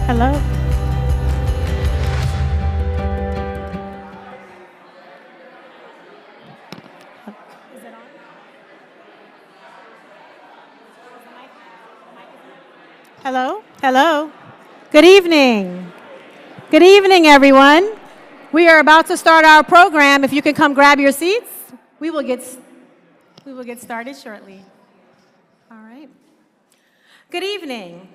Hello. Is it on? Hello? Hello? Good evening. Good evening, everyone. We are about to start our program. If you can come grab your seats, we will get started shortly. All right. Good evening.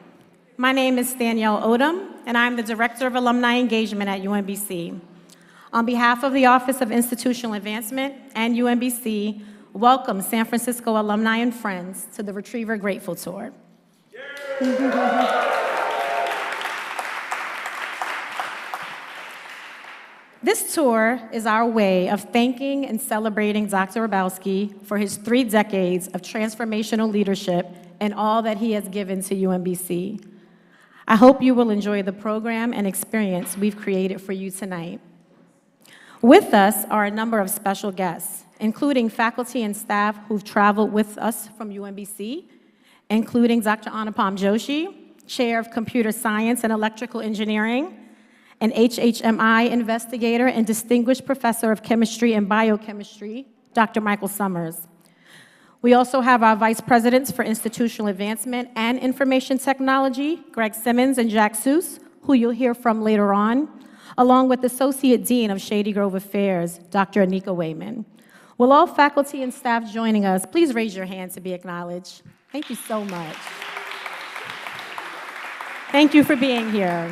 My name is Danielle Odom, and I'm the Director of Alumni Engagement at UMBC. On behalf of the Office of Institutional Advancement and UMBC, welcome San Francisco alumni and friends to the RetriEver Grateful Tour. This tour is our way of thanking and celebrating Dr. Hrabowski for his 3 decades of transformational leadership and all that he has given to UMBC. I hope you will enjoy the program and experience we've created for you tonight. With us are a number of special guests, including faculty and staff who've traveled with us from UMBC, including Dr. Anupam Joshi, Chair of Computer Science and Electrical Engineering, an HHMI investigator and Distinguished Professor of Chemistry and Biochemistry, Dr. Michael Summers. We also have our Vice Presidents for Institutional Advancement and Information Technology, Greg Simmons and Jack Seuss, who you'll hear from later on, along with Associate Dean of Shady Grove Affairs, Dr. Anika Wayman. Will all faculty and staff joining us please raise your hand to be acknowledged? Thank you so much. Thank you for being here.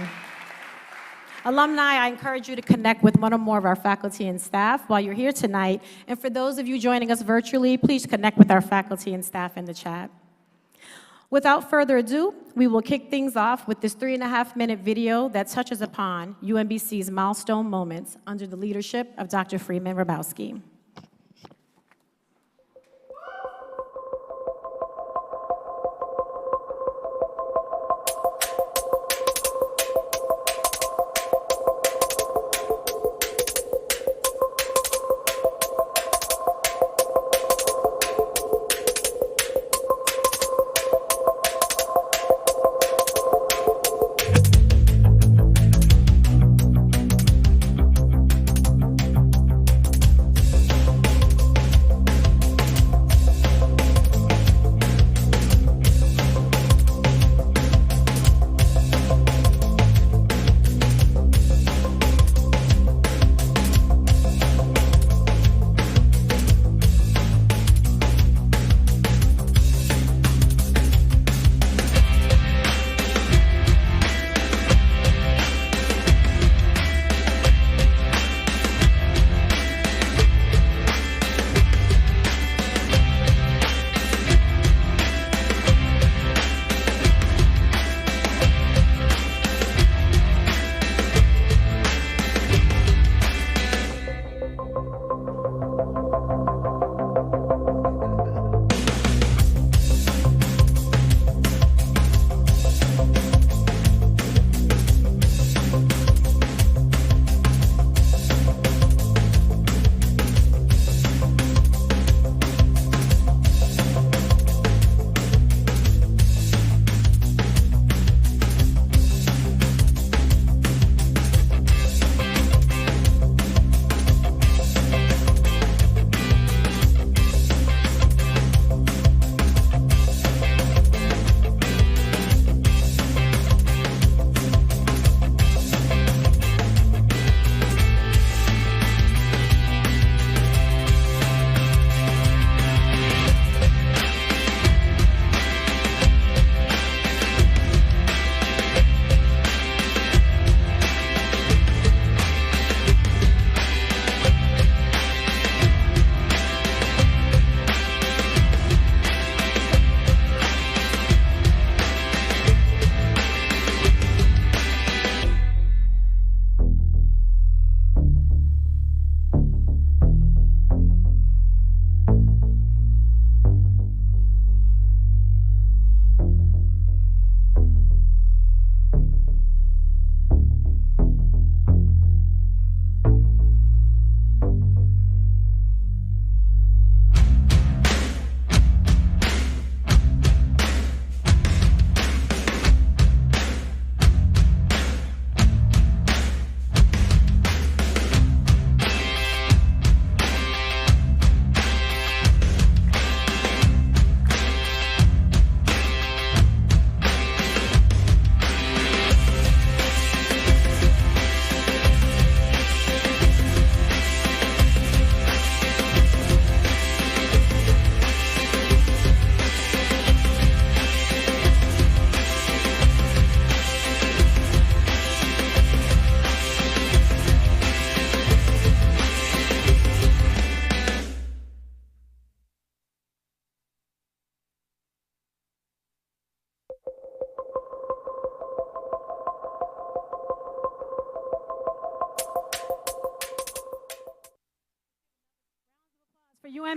Alumni, I encourage you to connect with one or more of our faculty and staff while you're here tonight. And for those of you joining us virtually, please connect with our faculty and staff in the chat. Without further ado, we will kick things off with this 3.5-minute video that touches upon UMBC's milestone moments under the leadership of Dr. Freeman Hrabowski.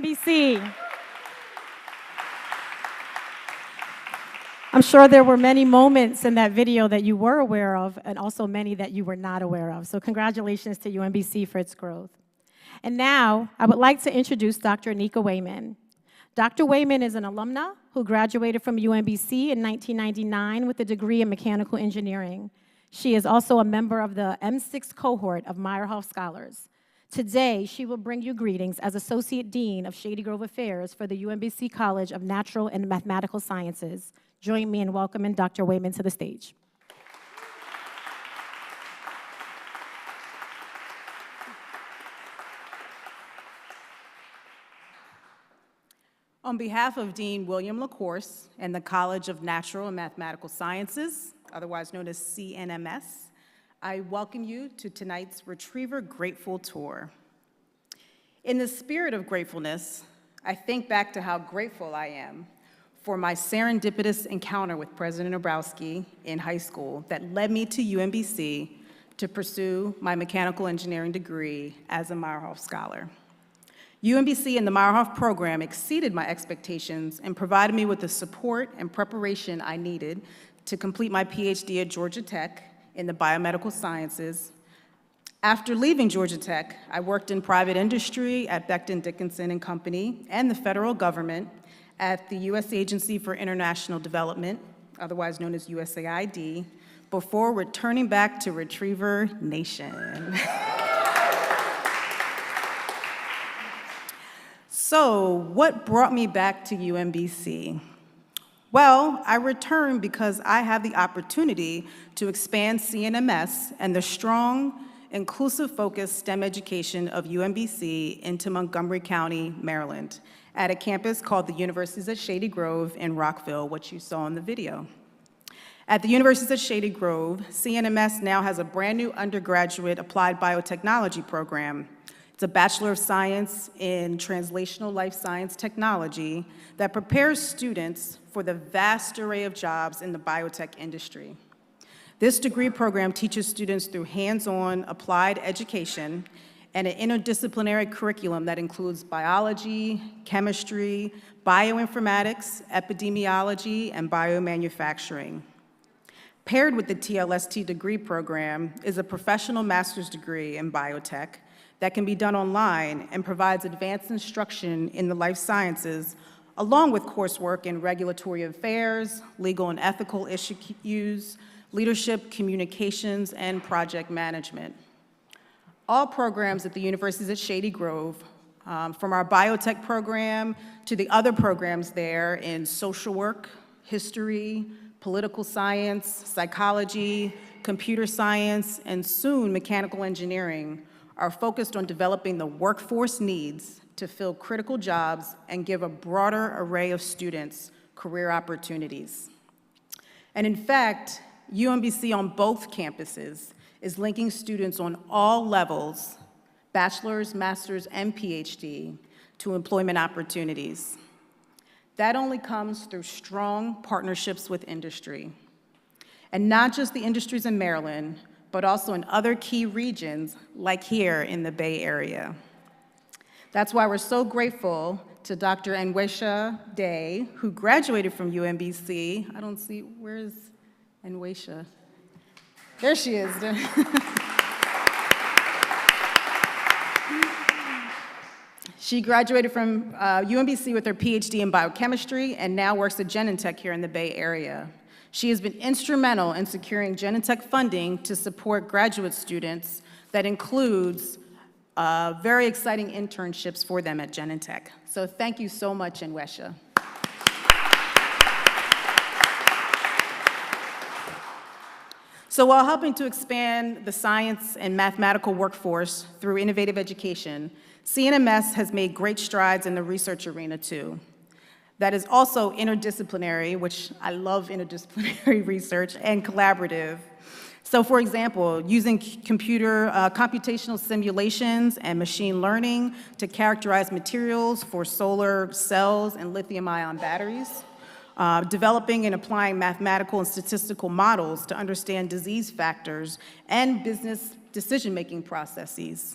UMBC. I'm sure there were many moments in that video that you were aware of, and also many that you were not aware of. So congratulations to UMBC for its growth. And now, I would like to introduce Dr. Anika Wayman. Dr. Wayman is an alumna who graduated from UMBC in 1999 with a degree in mechanical engineering. She is also a member of the M6 cohort of Meyerhoff Scholars. Today, she will bring you greetings as Associate Dean of Shady Grove Affairs for the UMBC College of Natural and Mathematical Sciences. Join me in welcoming Dr. Wayman to the stage. On behalf of Dean William LaCourse and the College of Natural and Mathematical Sciences, otherwise known as CNMS, I welcome you to tonight's RetriEver Grateful Tour. In the spirit of gratefulness, I think back to how grateful I am for my serendipitous encounter with President Hrabowski in high school that led me to UMBC to pursue my mechanical engineering degree as a Meyerhoff Scholar. UMBC and the Meyerhoff program exceeded my expectations and provided me with the support and preparation I needed to complete my PhD at Georgia Tech in the biomedical sciences. After leaving Georgia Tech, I worked in private industry at Becton Dickinson and Company and the federal government at the U.S. Agency for International Development, otherwise known as USAID, before returning back to RetriEver Nation. So, what brought me back to UMBC? Well, I returned because I have the opportunity to expand CNMS and the strong, inclusive-focused STEM education of UMBC into Montgomery County, Maryland, at a campus called the Universities at Shady Grove in Rockville, which you saw in the video. At the Universities at Shady Grove, CNMS now has a brand new undergraduate applied biotechnology program. It's a Bachelor of Science in Translational Life Science Technology that prepares students for the vast array of jobs in the biotech industry. This degree program teaches students through hands-on applied education and an interdisciplinary curriculum that includes biology, chemistry, bioinformatics, epidemiology, and biomanufacturing. Paired with the TLST degree program is a professional master's degree in biotech that can be done online and provides advanced instruction in the life sciences, along with coursework in regulatory affairs, legal and ethical issues, leadership, communications, and project management. All programs at the Universities at Shady Grove, from our biotech program to the other programs there in social work, history, political science, psychology, computer science, and soon mechanical engineering, are focused on developing the workforce needs to fill critical jobs and give a broader array of students career opportunities. And in fact, UMBC on both campuses is linking students on all levels, bachelor's, master's, and PhD, to employment opportunities. That only comes through strong partnerships with industry. And not just the industries in Maryland, but also in other key regions, like here in the Bay Area. That's why we're so grateful to Dr. Enwesha Day, who graduated from UMBC. I don't see, where's Enwesha? There she is. She graduated from UMBC with her PhD in biochemistry and now works at Genentech here in the Bay Area. She has been instrumental in securing Genentech funding to support graduate students that includes very exciting internships for them at Genentech. So thank you so much, Enwesha. So while helping to expand the science and mathematical workforce through innovative education, CNMS has made great strides in the research arena too. That is also interdisciplinary, which I love interdisciplinary research, and collaborative. So for example, using computational simulations and machine learning to characterize materials for solar cells and lithium-ion batteries, developing and applying mathematical and statistical models to understand disease factors and business decision-making processes.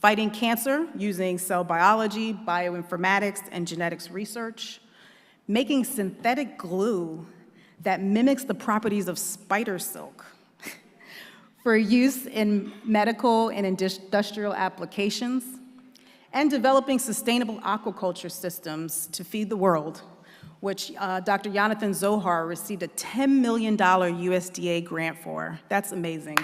fighting cancer using cell biology, bioinformatics, and genetics research, making synthetic glue that mimics the properties of spider silk for use in medical and industrial applications, and developing sustainable aquaculture systems to feed the world, which Dr. Jonathan Zohar received a $10 million USDA grant for. That's amazing.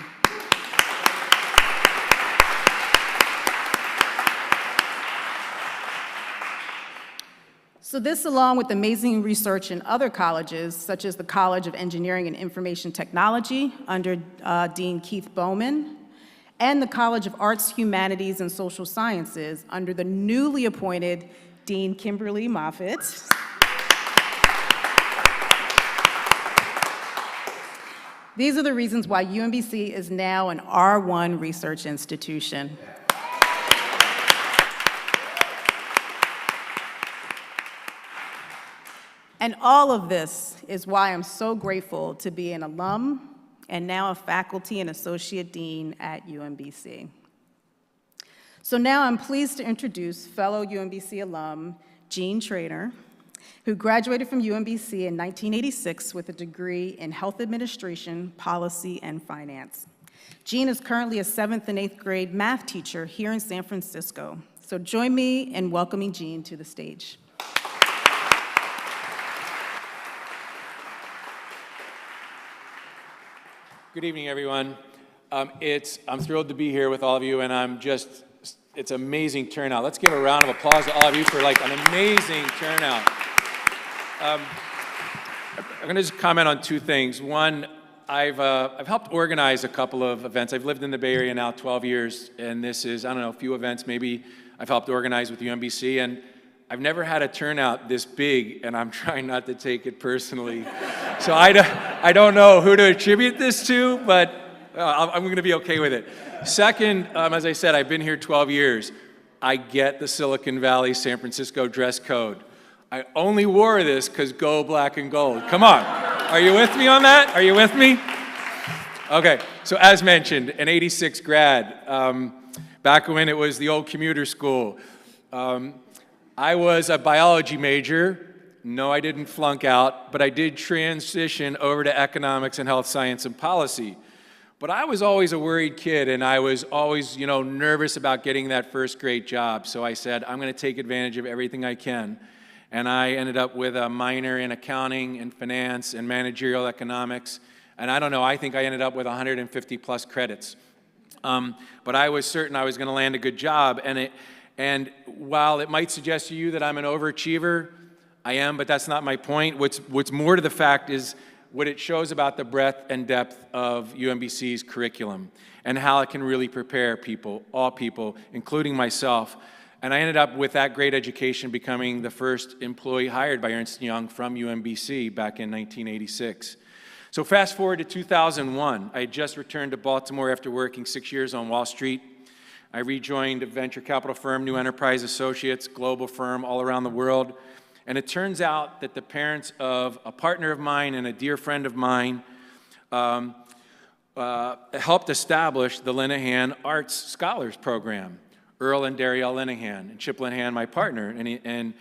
So this, along with amazing research in other colleges, such as the College of Engineering and Information Technology under Dean Keith Bowman, and the College of Arts, Humanities, and Social Sciences under the newly appointed Dean Kimberly Moffitt. These are the reasons why UMBC is now an R1 research institution. And all of this is why I'm so grateful to be an alum and now a faculty and associate dean at UMBC. So now I'm pleased to introduce fellow UMBC alum, Jean Traynor, who graduated from UMBC in 1986 with a degree in health administration, policy, and finance. Jean is currently a 7th and 8th grade math teacher here in San Francisco. So join me in welcoming Jean to the stage. Good evening, everyone. I'm thrilled to be here with all of you, and it's amazing turnout. Let's give a round of applause to all of you for an amazing turnout. I'm going to just comment on two things. One, I've helped organize a couple of events. I've lived in the Bay Area now 12 years, and this is, I don't know, a few events maybe I've helped organize with UMBC, and I've never had a turnout this big, and I'm trying not to take it personally. So I don't know who to attribute this to, but I'm going to be okay with it. Second, as I said, I've been here 12 years. I get the Silicon Valley, San Francisco dress code. I only wore this because go black and gold. Come on. Are you with me on that? Are you with me? Okay, so as mentioned, an 86 grad. Back when it was the old commuter school. I was a biology major. No, I didn't flunk out, but I did transition over to economics and health science and policy. But I was always a worried kid, and I was always, nervous about getting that first great job. So I said, I'm going to take advantage of everything I can. And I ended up with a minor in accounting and finance and managerial economics. And I don't know, I think I ended up with 150 plus credits. But I was certain I was going to land a good job. And while it might suggest to you that I'm an overachiever, I am, but that's not my point. What's more to the fact is what it shows about the breadth and depth of UMBC's curriculum and how it can really prepare people, all people, including myself. And I ended up with that great education becoming the first employee hired by Ernst & Young from UMBC back in 1986. So fast forward to 2001. I had just returned to Baltimore after working 6 years on Wall Street. I rejoined a venture capital firm, New Enterprise Associates, global firm all around the world. And it turns out that the parents of a partner of mine and a dear friend of mine helped establish the Linehan Arts Scholars Program. Earl and Darielle Linehan, and Chip Linehan, my partner. And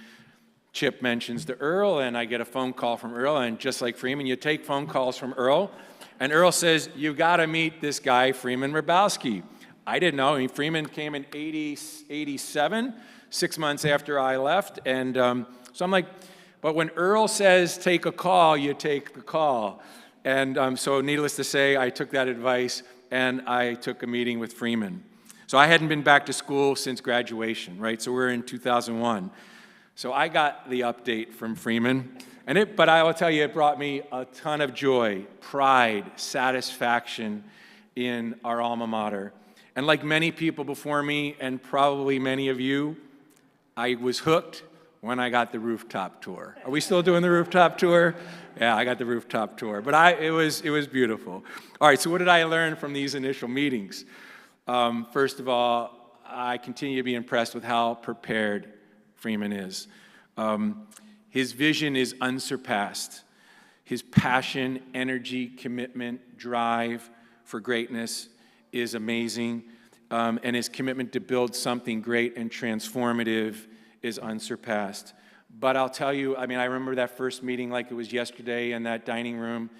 Chip mentions to Earl, and I get a phone call from Earl, and just like Freeman, you take phone calls from Earl, and Earl says, you've got to meet this guy, Freeman Hrabowski. I didn't know. I mean, Freeman came in 87, 6 months after I left, and so I'm like, but when Earl says take a call, you take the call. And so needless to say, I took that advice, and I took a meeting with Freeman. So I hadn't been back to school since graduation, right? So we're in 2001. So I got the update from Freeman, but I will tell you, it brought me a ton of joy, pride, satisfaction in our alma mater. And like many people before me, and probably many of you, I was hooked when I got the rooftop tour. Are we still doing the rooftop tour? Yeah, I got the rooftop tour, but it was beautiful. All right, so what did I learn from these initial meetings? First of all, I continue to be impressed with how prepared Freeman is. His vision is unsurpassed. His passion, energy, commitment, drive for greatness is amazing. and his commitment to build something great and transformative is unsurpassed. But I'll tell you, I mean, I remember that first meeting like it was yesterday in that dining room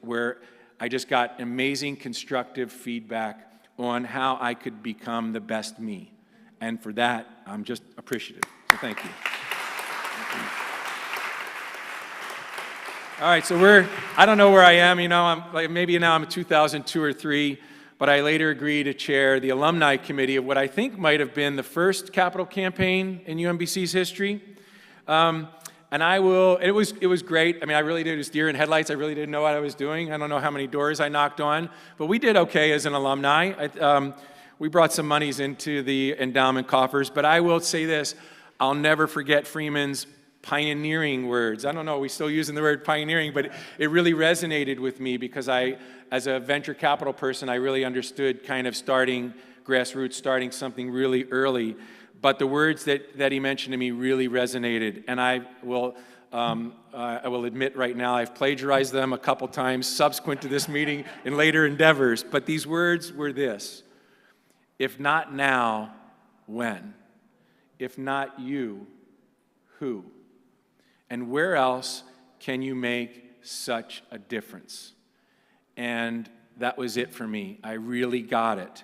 where I just got amazing constructive feedback on how I could become the best me. And for that, I'm just appreciative. So thank you. All right, so I don't know where I am, you know, I'm like maybe now I'm in 2002 or 3, but I later agreed to chair the alumni committee of what I think might have been the first capital campaign in UMBC's history. And it was great. I mean, I really did. It was deer in headlights. I really didn't know what I was doing. I don't know how many doors I knocked on, but we did okay as an alumni. We brought some monies into the endowment coffers, but I will say this, I'll never forget Freeman's pioneering words. I don't know, are we still using the word pioneering, but it really resonated with me because as a venture capital person, I really understood kind of starting grassroots, starting something really early. But the words that he mentioned to me really resonated, and I will admit right now I've plagiarized them a couple times subsequent to this meeting in later endeavors, but these words were this: if not now, when? If not you, who? And where else can you make such a difference? And that was it for me. I really got it.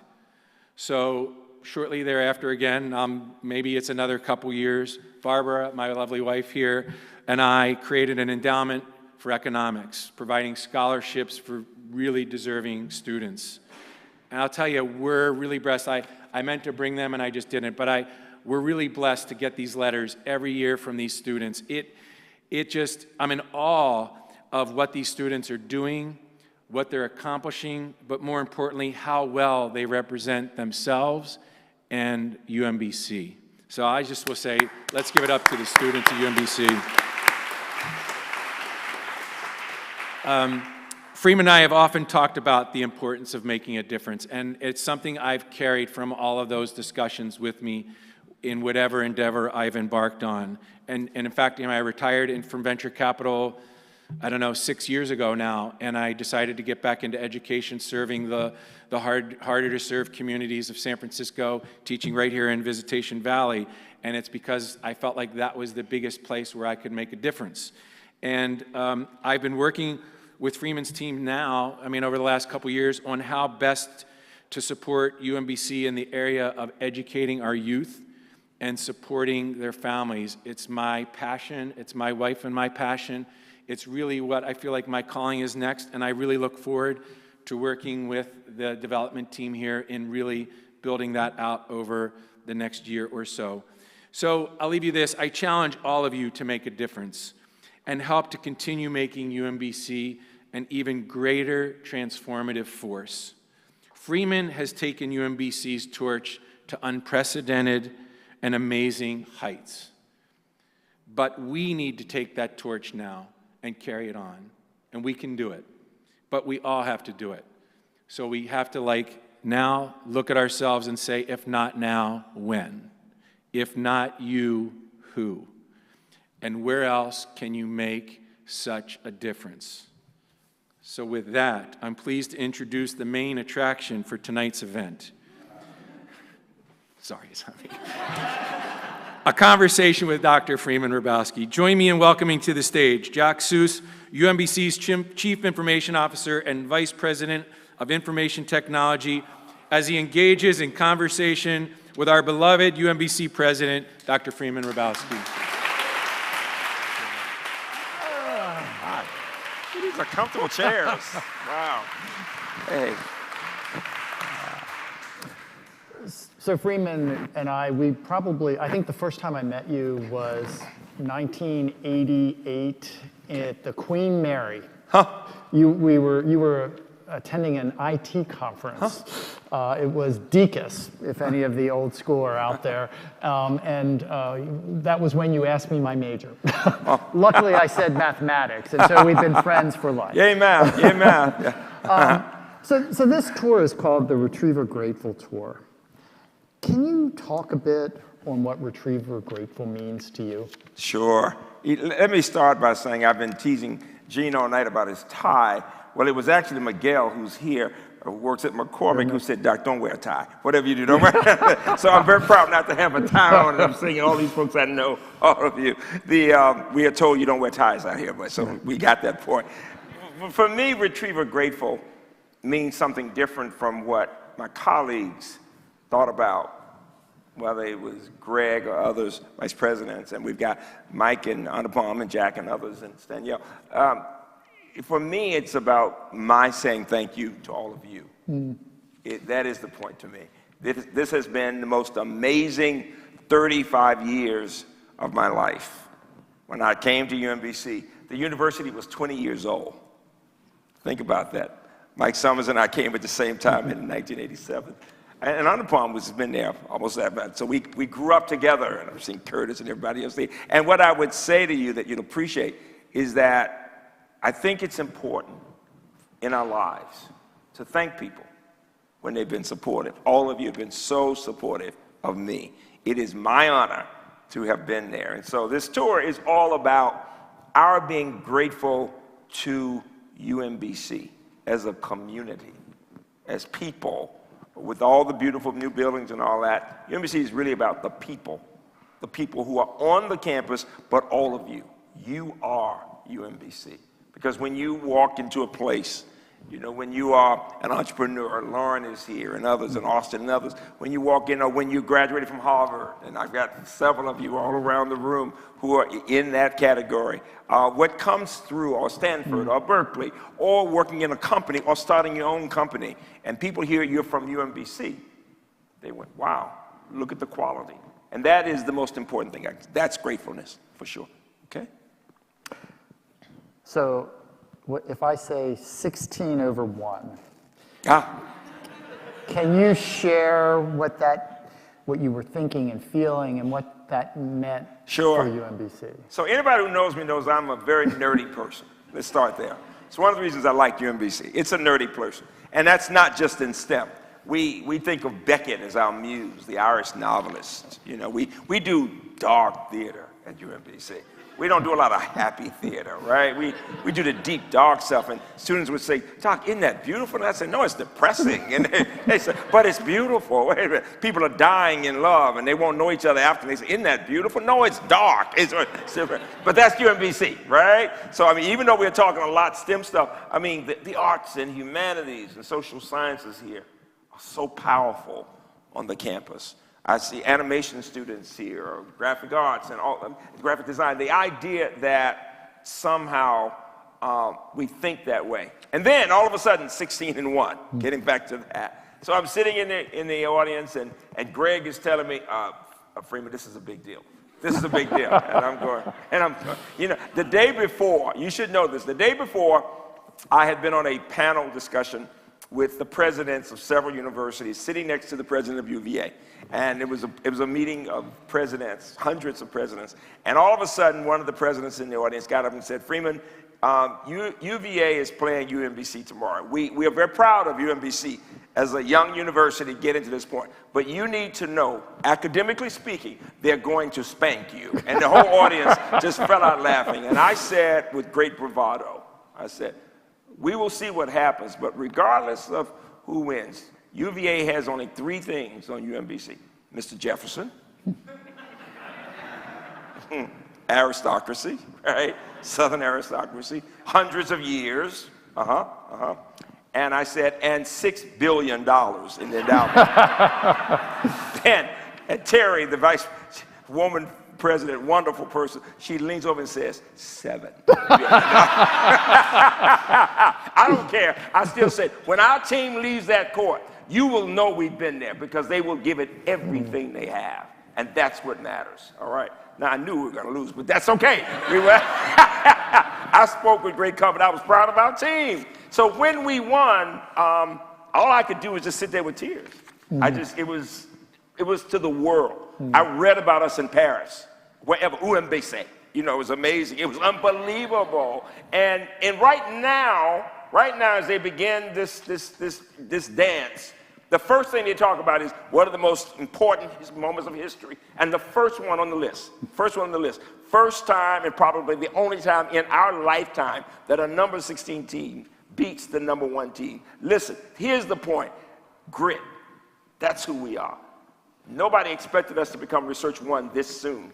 So shortly thereafter, again, maybe it's another couple years, Barbara, my lovely wife here, and I created an endowment for economics, providing scholarships for really deserving students. And I'll tell you, we're really blessed. I meant to bring them and I just didn't, but we're really blessed to get these letters every year from these students. I'm in awe of what these students are doing, what they're accomplishing, but more importantly, how well they represent themselves and UMBC. So I just will say, let's give it up to the students of UMBC. Freeman and I have often talked about the importance of making a difference, and it's something I've carried from all of those discussions with me in whatever endeavor I've embarked on. And in fact, I retired from venture capital, 6 years ago now, and I decided to get back into education, serving the harder to serve communities of San Francisco, teaching right here in Visitation Valley, and it's because I felt like that was the biggest place where I could make a difference. And I've been working with Freeman's team now, over the last couple years, on how best to support UMBC in the area of educating our youth and supporting their families. It's my passion, it's my wife and my passion. It's really what I feel like my calling is next, and I really look forward to working with the development team here in really building that out over the next year or so. So I'll leave you this. I challenge all of you to make a difference and help to continue making UMBC an even greater transformative force. Freeman has taken UMBC's torch to unprecedented and amazing heights. But we need to take that torch now and carry it on. And we can do it. But we all have to do it. So we have to now look at ourselves and say, if not now, when? If not you, who? And where else can you make such a difference? So with that, I'm pleased to introduce the main attraction for tonight's event. Sorry. A conversation with Dr. Freeman Hrabowski. Join me in welcoming to the stage Jack Suess, UMBC's Chief Information Officer and Vice President of Information Technology, as he engages in conversation with our beloved UMBC President, Dr. Freeman Hrabowski. Hi. These are comfortable chairs. Wow. Hey. So Freeman and I think the first time I met you was 1988 at the Queen Mary. Huh? You were attending an IT conference. Huh? It was DECUS, if any of the old school are out there. And that was when you asked me my major. Luckily, I said mathematics, and so we've been friends for life. Yay, math. Yay, math. Yeah. So this tour is called the RetriEver Grateful Tour. Can you talk a bit on what RetriEver Grateful means to you? Sure. Let me start by saying I've been teasing Gene all night about his tie. Well, it was actually Miguel, who's here, who works at McCormick who said, Doc, don't wear a tie. Whatever you do, don't wear. So I'm very proud not to have a tie on, and I'm seeing all these folks I know, all of you. We are told you don't wear ties out here, but so we got that point. For me, RetriEver Grateful means something different from what my colleagues thought about, whether it was Greg or others, vice presidents, and we've got Mike and Anupam and Jack and others and Danielle. For me, it's about my saying thank you to all of you. That is the point to me. This has been the most amazing 35 years of my life. When I came to UMBC, the university was 20 years old. Think about that. Mike Summers and I came at the same time in 1987. And Anupam has been there almost that much. So we grew up together, and I've seen Curtis and everybody else there. And what I would say to you that you'll appreciate is that I think it's important in our lives to thank people when they've been supportive. All of you have been so supportive of me. It is my honor to have been there. And so this tour is all about our being grateful to UMBC as a community, as people, with all the beautiful new buildings and all that. UMBC is really about the people who are on the campus, but all of you. You are UMBC. Because when you walk into a place, you know, when you are an entrepreneur, Lauren is here and others, and Austin and others, when you walk in, or when you graduated from Harvard, and I've got several of you all around the room who are in that category, what comes through, or Stanford, or Berkeley, or working in a company, or starting your own company, and people hear you're from UMBC, they went, wow, look at the quality. And that is the most important thing. That's gratefulness, for sure, okay? So if I say 16 over 1, can you share what you were thinking and feeling and what that meant for UMBC? So anybody who knows me knows I'm a very nerdy person. Let's start there. It's one of the reasons I like UMBC. It's a nerdy person. And that's not just in STEM. We think of Beckett as our muse, the Irish novelist. You know, we do dark theater at UMBC. We don't do a lot of happy theater, right? We do the deep, dark stuff, and students would say, Doc, isn't that beautiful? And I said, no, it's depressing. And they said, but it's beautiful. Wait a minute. People are dying in love, and they won't know each other after. And they say, isn't that beautiful? No, it's dark. But that's UMBC, right? So, I mean, even though we're talking a lot STEM stuff, I mean, the arts and humanities and social sciences here are so powerful on the campus. I see animation students here, or graphic arts and all, graphic design. The idea that somehow we think that way. And then all of a sudden, 16 and 1, getting back to that. So I'm sitting in the audience, and Greg is telling me, Freeman, this is a big deal. This is a big deal. And I'm, you know, the day before, you should know this, the day before, I had been on a panel discussion with the presidents of several universities, sitting next to the president of UVA. And it was a meeting of presidents, hundreds of presidents. And all of a sudden, one of the presidents in the audience got up and said, Freeman, UVA is playing UMBC tomorrow. We are very proud of UMBC as a young university getting to this point. But you need to know, academically speaking, they're going to spank you. And the whole audience just fell out laughing. And I said with great bravado, I said, we will see what happens, but regardless of who wins, UVA has only 3 things on UMBC. Mr. Jefferson, aristocracy, right? Southern aristocracy, hundreds of years, and I said, and $6 billion in the endowment. and Terry, the vice woman president, wonderful person, she leans over and says, 7. I don't care. I still say, when our team leaves that court, you will know we've been there because they will give it everything they have. And that's what matters, all right? Now, I knew we were going to lose, but that's okay. I spoke with great confidence. I was proud of our team. So when we won, all I could do was just sit there with tears. It was to the world. I read about us in Paris, wherever, UMBC. You know, it was amazing. It was unbelievable. And right now, as they begin this dance, the first thing they talk about is what are the most important moments of history. And the first one on the list, first time and probably the only time in our lifetime that a number 16 team beats the #1 team. Listen, here's the point. Grit. That's who we are. Nobody expected us to become Research One this soon.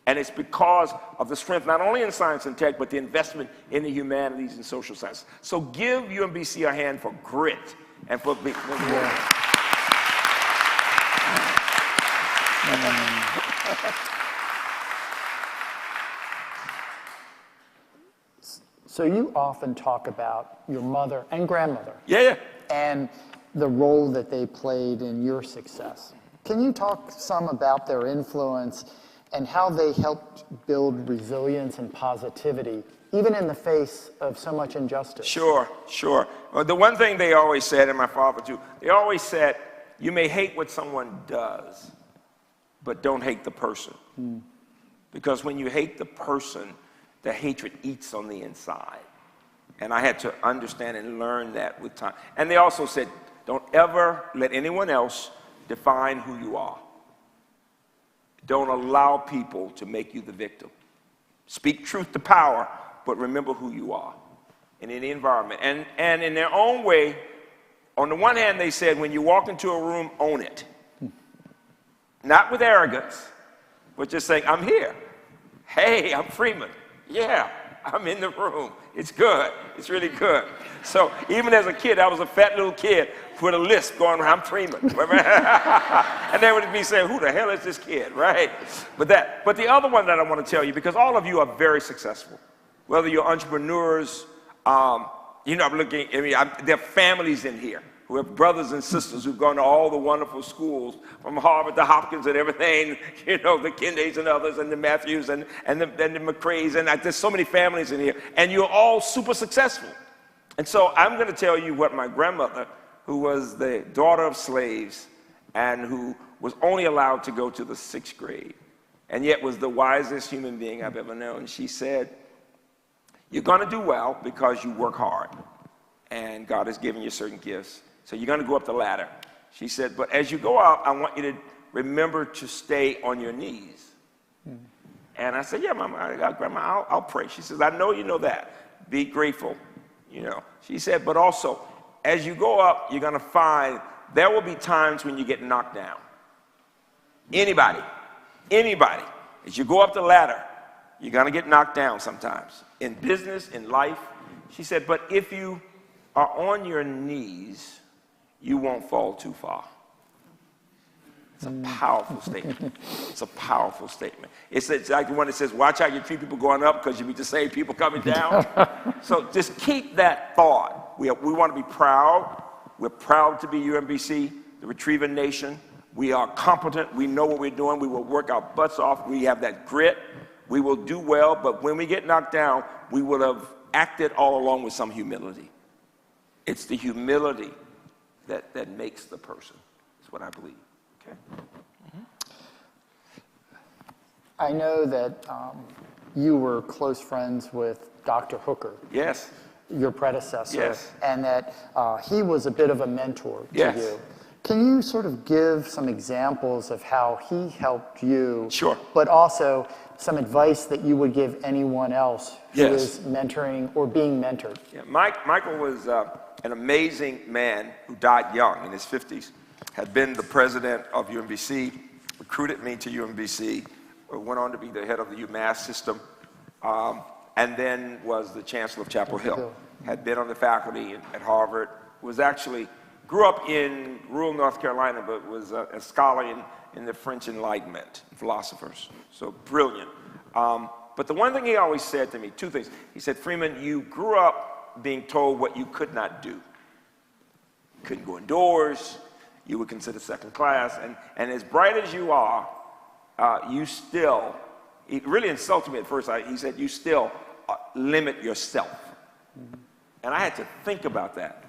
And it's because of the strength, not only in science and tech, but the investment in the humanities and social sciences. So give UMBC a hand for grit and for being. So you often talk about your mother and grandmother. Yeah. And the role that they played in your success. Can you talk some about their influence and how they helped build resilience and positivity, even in the face of so much injustice? Sure. Well, the one thing they always said, and my father too, they always said, you may hate what someone does, but don't hate the person. Because when you hate the person, the hatred eats on the inside. And I had to understand and learn that with time. And they also said, don't ever let anyone else define who you are. Don't allow people to make you the victim. Speak truth to power, but remember who you are in any environment. And in their own way, on the one hand, they said, when you walk into a room, own it. Not with arrogance, but just saying, I'm here. Hey, I'm Freeman. Yeah, I'm in the room. It's good. It's really good. So even as a kid, I was a fat little kid with a lisp going, I'm Freeman. And they would be saying, who the hell is this kid, right? But the other one that I want to tell you, because all of you are very successful, whether you're entrepreneurs, I'm looking, there are families in here who have brothers and sisters who've gone to all the wonderful schools, from Harvard to Hopkins and everything, the Kindays and others, and the Matthews and the McCraes, and there's so many families in here, and you're all super successful. And so I'm going to tell you what my grandmother, who was the daughter of slaves and who was only allowed to go to the 6th grade, and yet was the wisest human being I've ever known. She said, you're going to do well because you work hard, and God has given you certain gifts. So you're going to go up the ladder. She said, but as you go out, I want you to remember to stay on your knees. And I said, yeah, Mama, Grandma, I'll pray. She says, I know you know that. Be grateful, She said, but also, as you go up, you're going to find there will be times when you get knocked down. Anybody. As you go up the ladder, you're going to get knocked down sometimes. In business, in life. She said, but if you are on your knees, you won't fall too far. It's a powerful statement. It's a powerful statement. It's like the one that says, watch how you treat people going up because you meet the same people coming down. So just keep that thought. We want to be proud. We're proud to be UMBC, the RetriEver Nation. We are competent. We know what we're doing. We will work our butts off. We have that grit. We will do well. But when we get knocked down, we will have acted all along with some humility. It's the humility that makes the person. That's what I believe. Okay. I know that you were close friends with Dr. Hooker. Yes. Your predecessor. Yes. And that he was a bit of a mentor to Yes. you. Can you sort of give some examples of how he helped you? Sure. But also some advice that you would give anyone else who Yes. is mentoring or being mentored? Yeah, Michael was an amazing man who died young, in his 50s, had been the president of UMBC, recruited me to UMBC, went on to be the head of the UMass system, and then was the chancellor of Chapel Hill. Had been on the faculty at Harvard, grew up in rural North Carolina, but was a scholar in the French Enlightenment, philosophers, so brilliant. But the one thing he always said to me, two things. He said, Freeman, you grew up being told what you could not do. You couldn't go indoors, you were considered second class, and as bright as you are, you still, it really insulted me at first, he said, you still limit yourself. And I had to think about that.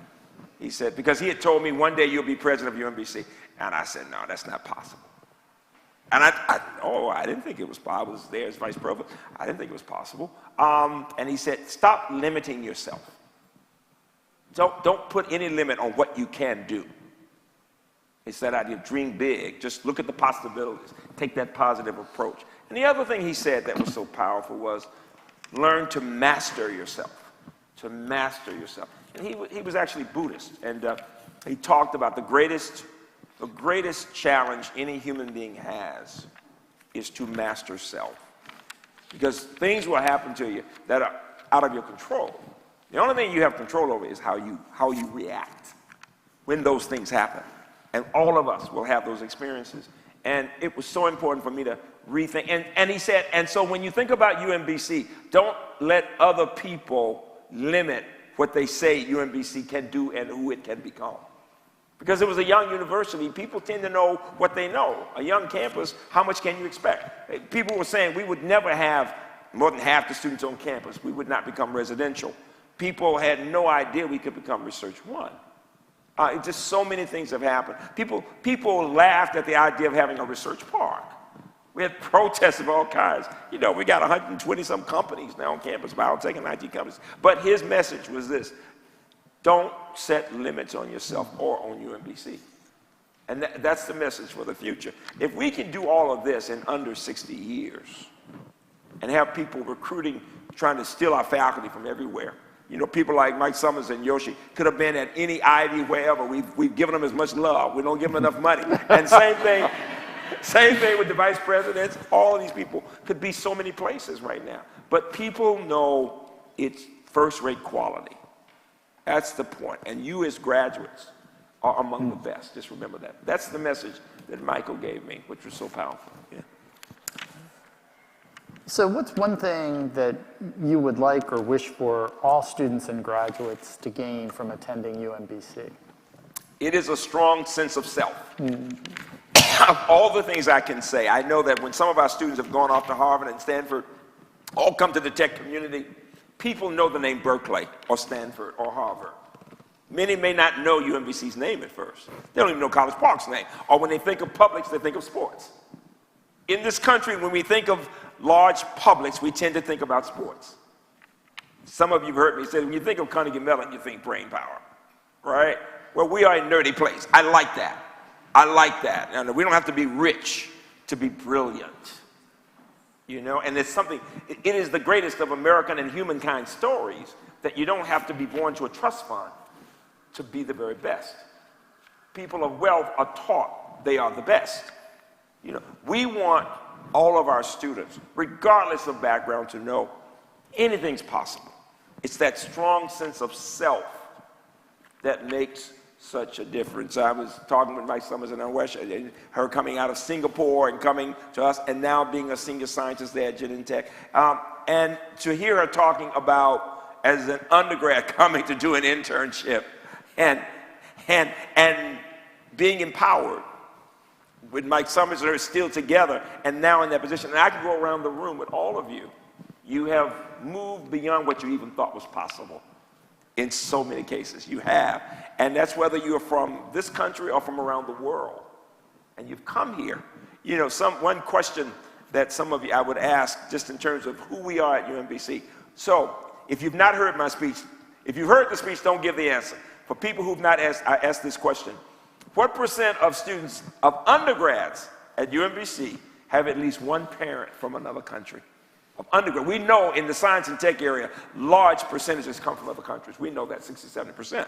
He said, because he had told me one day you'll be president of UMBC. And I said, no, that's not possible. And I didn't think it was possible. I was there as vice president. I didn't think it was possible. And he said, stop limiting yourself. Don't put any limit on what you can do. It's that idea of dream big. Just look at the possibilities. Take that positive approach. And the other thing he said that was so powerful was learn to master yourself. to master yourself. And he was actually Buddhist, and he talked about the greatest challenge any human being has is to master self. Because things will happen to you that are out of your control. The only thing you have control over is how you react when those things happen. And all of us will have those experiences. And it was so important for me to rethink. And he said, and so when you think about UMBC, don't let other people limit what they say UMBC can do and who it can become. Because it was a young university, people tend to know what they know. A young campus, how much can you expect? People were saying we would never have more than half the students on campus. We would not become residential. People had no idea we could become Research One. Just so many things have happened. People laughed at the idea of having a research park. We had protests of all kinds. You know, we got 120-some companies now on campus, biotech and IT companies. But his message was this: don't set limits on yourself or on UMBC. And that's the message for the future. If we can do all of this in under 60 years and have people recruiting, trying to steal our faculty from everywhere, you know, people like Mike Summers and Yoshi could have been at any Ivy, wherever. We've given them as much love. We don't give them enough money. And same thing with the vice presidents. All of these people could be so many places right now. But people know it's first-rate quality. That's the point. And you as graduates are among the best. Just remember that. That's the message that Michael gave me, which was so powerful. Yeah. So what's one thing that you would like or wish for all students and graduates to gain from attending UMBC? It is a strong sense of self. Of all the things I can say, I know that when some of our students have gone off to Harvard and Stanford, all come to the tech community, people know the name Berkeley or Stanford or Harvard. Many may not know UMBC's name at first. They don't even know College Park's name. Or when they think of Publix, they think of sports. In this country, when we think of large publics, we tend to think about sports. Some of you have heard me say, when you think of Carnegie Mellon, you think brain power, right? Well, we are a nerdy place. I like that. I like that. And we don't have to be rich to be brilliant. You know, and it's something, it is the greatest of American and humankind stories that you don't have to be born to a trust fund to be the very best. People of wealth are taught they are the best. You know, we want all of our students, regardless of background, to know anything's possible. It's that strong sense of self that makes such a difference. I was talking with Mike Summers and her coming out of Singapore and coming to us, and now being a senior scientist there at Genentech. And to hear her talking about, as an undergrad, coming to do an internship and being empowered with Mike Summers and her still together, and now in that position. And I can go around the room with all of you. You have moved beyond what you even thought was possible. In so many cases, you have. And that's whether you're from this country or from around the world. And you've come here. You know, one question that some of you I would ask, just in terms of who we are at UMBC. So, if you've not heard my speech, if you've heard the speech, don't give the answer. For people who've not asked, I ask this question. What % of students, of undergrads at UMBC, have at least one parent from another country? Of undergrad. We know in the science and tech area, large percentages come from other countries. We know that, 60–70%.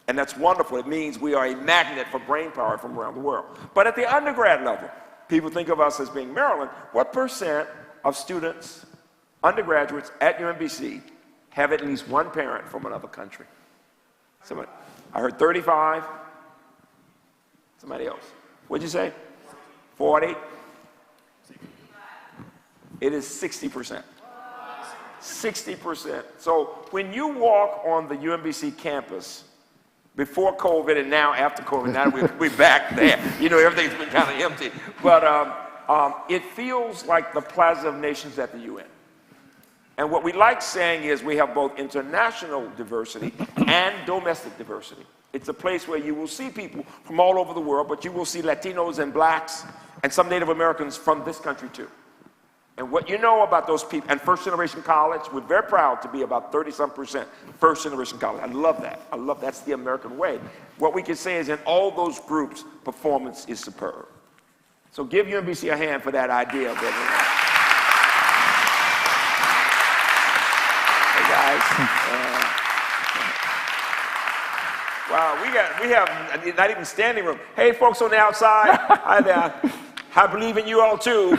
And that's wonderful. It means we are a magnet for brain power from around the world. But at the undergrad level, people think of us as being Maryland. What % of students, undergraduates at UMBC, have at least one parent from another country? Somebody, I heard 35. Somebody else. What'd you say? 40? It is 60%. 60%. So when you walk on the UMBC campus, before COVID and now after COVID, now we're back there. You know, everything's been kind of empty. But it feels like the Plaza of Nations at the UN. And what we like saying is we have both international diversity and domestic diversity. It's a place where you will see people from all over the world, but you will see Latinos and blacks and some Native Americans from this country too. And what you know about those people, and first-generation college, we're very proud to be about 30-some% first-generation college. I love that. I love that's the American way. What we can say is in all those groups, performance is superb. So give UMBC a hand for that idea. Hey guys. Wow, we have not even standing room. Hey, folks on the outside, hi there. I believe in you all too.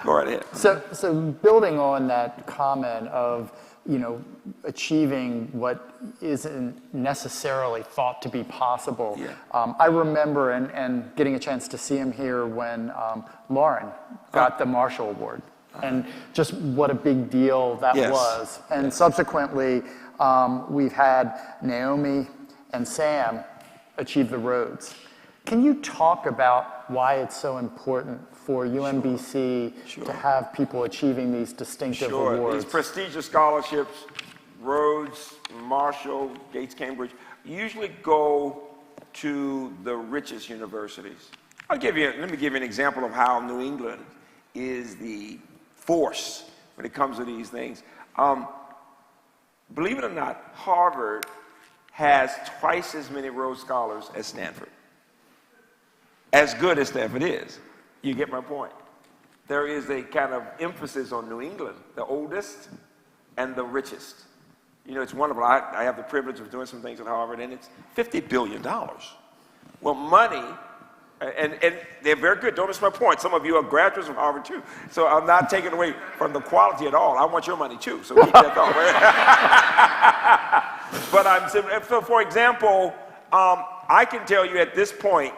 Go right ahead. So building on that comment of, achieving what isn't necessarily thought to be possible. Yeah. I remember and getting a chance to see him here when Lauren got the Marshall Award, and just what a big deal that was. And subsequently, we've had Naomi and Sam achieve the Rhodes. Can you talk about why it's so important for UMBC to have people achieving these distinctive awards? These prestigious scholarships, Rhodes, Marshall, Gates, Cambridge, usually go to the richest universities. Let me give you an example of how New England is the force when it comes to these things. Believe it or not, Harvard has twice as many Rhodes Scholars as Stanford. As good as Stanford is. You get my point. There is a kind of emphasis on New England, the oldest and the richest. It's wonderful. I have the privilege of doing some things at Harvard, and it's $50 billion. Well, money, and they're very good. Don't miss my point. Some of you are graduates of Harvard, too. So I'm not taking away from the quality at all. I want your money, too. So keep that thought. But so for example, I can tell you at this point,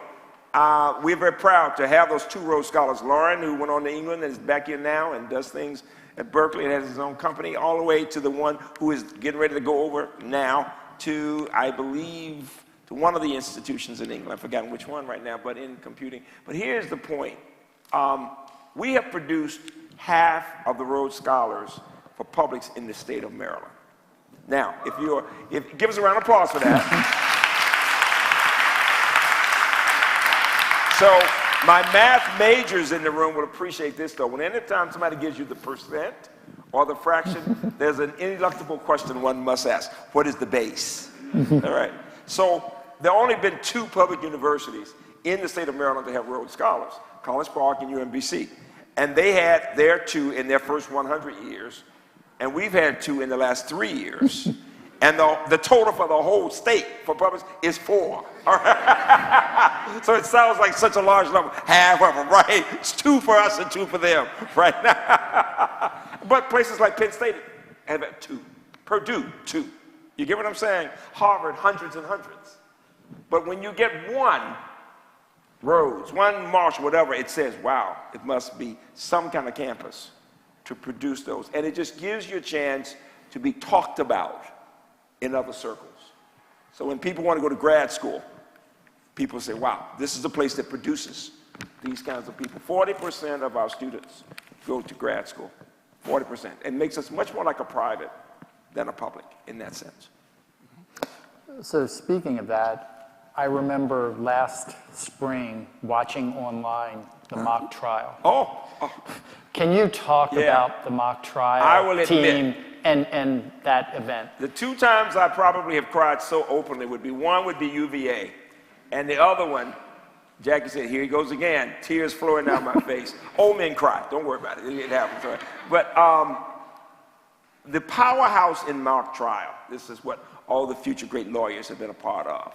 we're very proud to have those two Rhodes Scholars, Lauren, who went on to England and is back here now and does things at Berkeley and has his own company, all the way to the one who is getting ready to go over now to, I believe, to one of the institutions in England. I've forgotten which one right now, but in computing. But here's the point. We have produced half of the Rhodes Scholars for publics in the state of Maryland. Now, give us a round of applause for that. So my math majors in the room will appreciate this, though. When anytime somebody gives you the percent or the fraction, there's an ineluctible question one must ask. What is the base? All right. So there have only been two public universities in the state of Maryland that have Rhodes Scholars, College Park and UMBC. And they had their two in their first 100 years, and we've had two in the last 3 years. And the total for the whole state for publics is 4. All right? So it sounds like such a large number. Half of them, right? It's 2 for us and 2 for them right now. But places like Penn State have 2. Purdue, 2. You get what I'm saying? Harvard, hundreds and hundreds. But when you get one Rhodes, one Marshall, whatever, it says, wow, it must be some kind of campus to produce those. And it just gives you a chance to be talked about in other circles. So when people want to go to grad school, people say, wow, this is a place that produces these kinds of people. 40% of our students go to grad school, 40%. It makes us much more like a private than a public in that sense. So speaking of that, I remember last spring watching online the mock trial. Can you talk about the mock trial team and that event? The 2 times I probably have cried so openly would be, one would be UVA, and the other one, Jackie said, here he goes again, tears flowing down my face. Old men cry, don't worry about it, it happens. Right? But the powerhouse in mock trial, this is what all the future great lawyers have been a part of.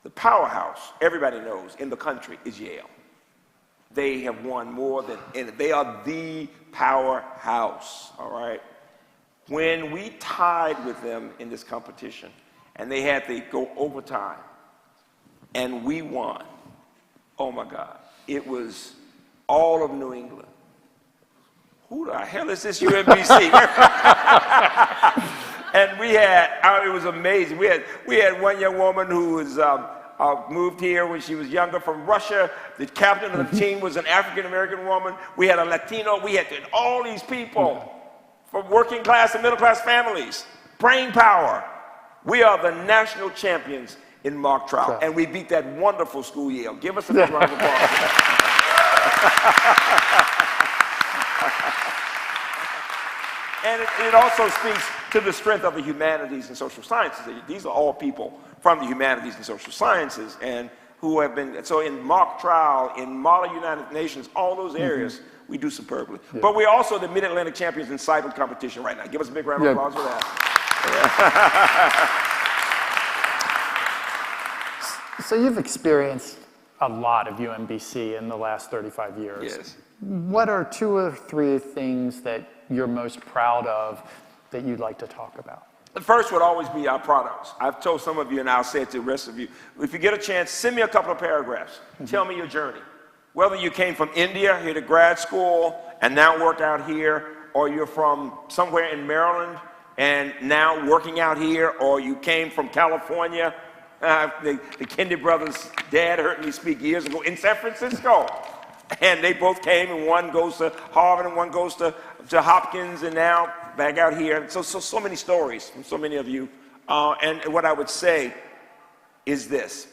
The powerhouse, everybody knows, in the country is Yale. They have won more than, and they are the powerhouse, all right? When we tied with them in this competition, and they had to go overtime, and we won, oh my God, it was all of New England. Who the hell is this UMBC? And we had, it was amazing. We had one young woman who was moved here when she was younger from Russia. The captain of the team was an African-American woman. We had a Latino. We had all these people from working class and middle class families. Brain power. We are the national champions in mock trial. And we beat that wonderful school, Yale. Give us a big round of applause. And it also speaks to the strength of the humanities and social sciences. These are all people from the humanities and social sciences and who have been, so in mock trial, in Model United Nations, all those areas, we do superbly. But we're also the Mid-Atlantic champions in cyber competition right now. Give us a big round of applause for that. So you've experienced a lot of UMBC in the last 35 years. Yes. What are 2 or 3 things that you're most proud of that you'd like to talk about? The first would always be our products. I've told some of you, and I'll say it to the rest of you. If you get a chance, send me a couple of paragraphs. Tell me your journey. Whether you came from India here to grad school and now work out here, or you're from somewhere in Maryland and now working out here, or you came from California. The Kennedy brothers' dad heard me speak years ago in San Francisco. And they both came, and one goes to Harvard and one goes to Hopkins, and now back out here. So many stories from so many of you. And what I would say is this.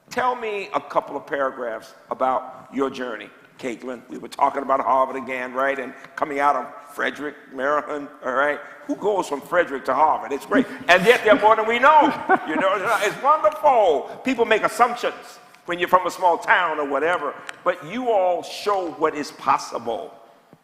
Tell me a couple of paragraphs about your journey, Caitlin. We were talking about Harvard again, right? And coming out of Frederick, Maryland, all right? Who goes from Frederick to Harvard? It's great. And yet they're more than we know. You know, it's wonderful. People make assumptions when you're from a small town or whatever, but you all show what is possible.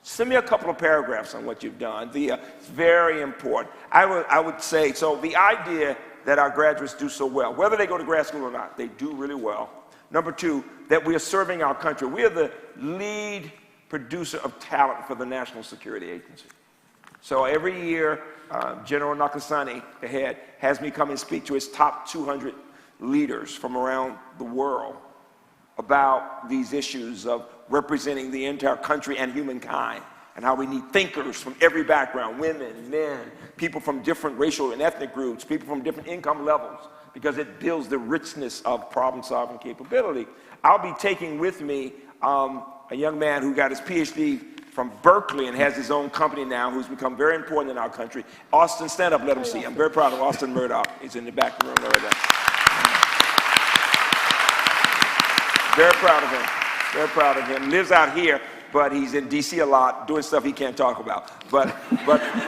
Send me a couple of paragraphs on what you've done. It's very important. I would say, so the idea that our graduates do so well, whether they go to grad school or not, they do really well. Number 2, that we are serving our country. We are the lead producer of talent for the National Security Agency. So every year, General Nakasone, the head, has me come and speak to his top 200 leaders from around the world about these issues of representing the entire country and humankind, and how we need thinkers from every background, women, men, people from different racial and ethnic groups, people from different income levels, because it builds the richness of problem-solving capability. I'll be taking with me a young man who got his PhD from Berkeley and has his own company now, who's become very important in our country. Austin, stand up, let him see. I'm very proud of Austin Murdoch. He's in the back room over there. Very proud of him. Very proud of him. Lives out here, but he's in DC a lot, doing stuff he can't talk about. But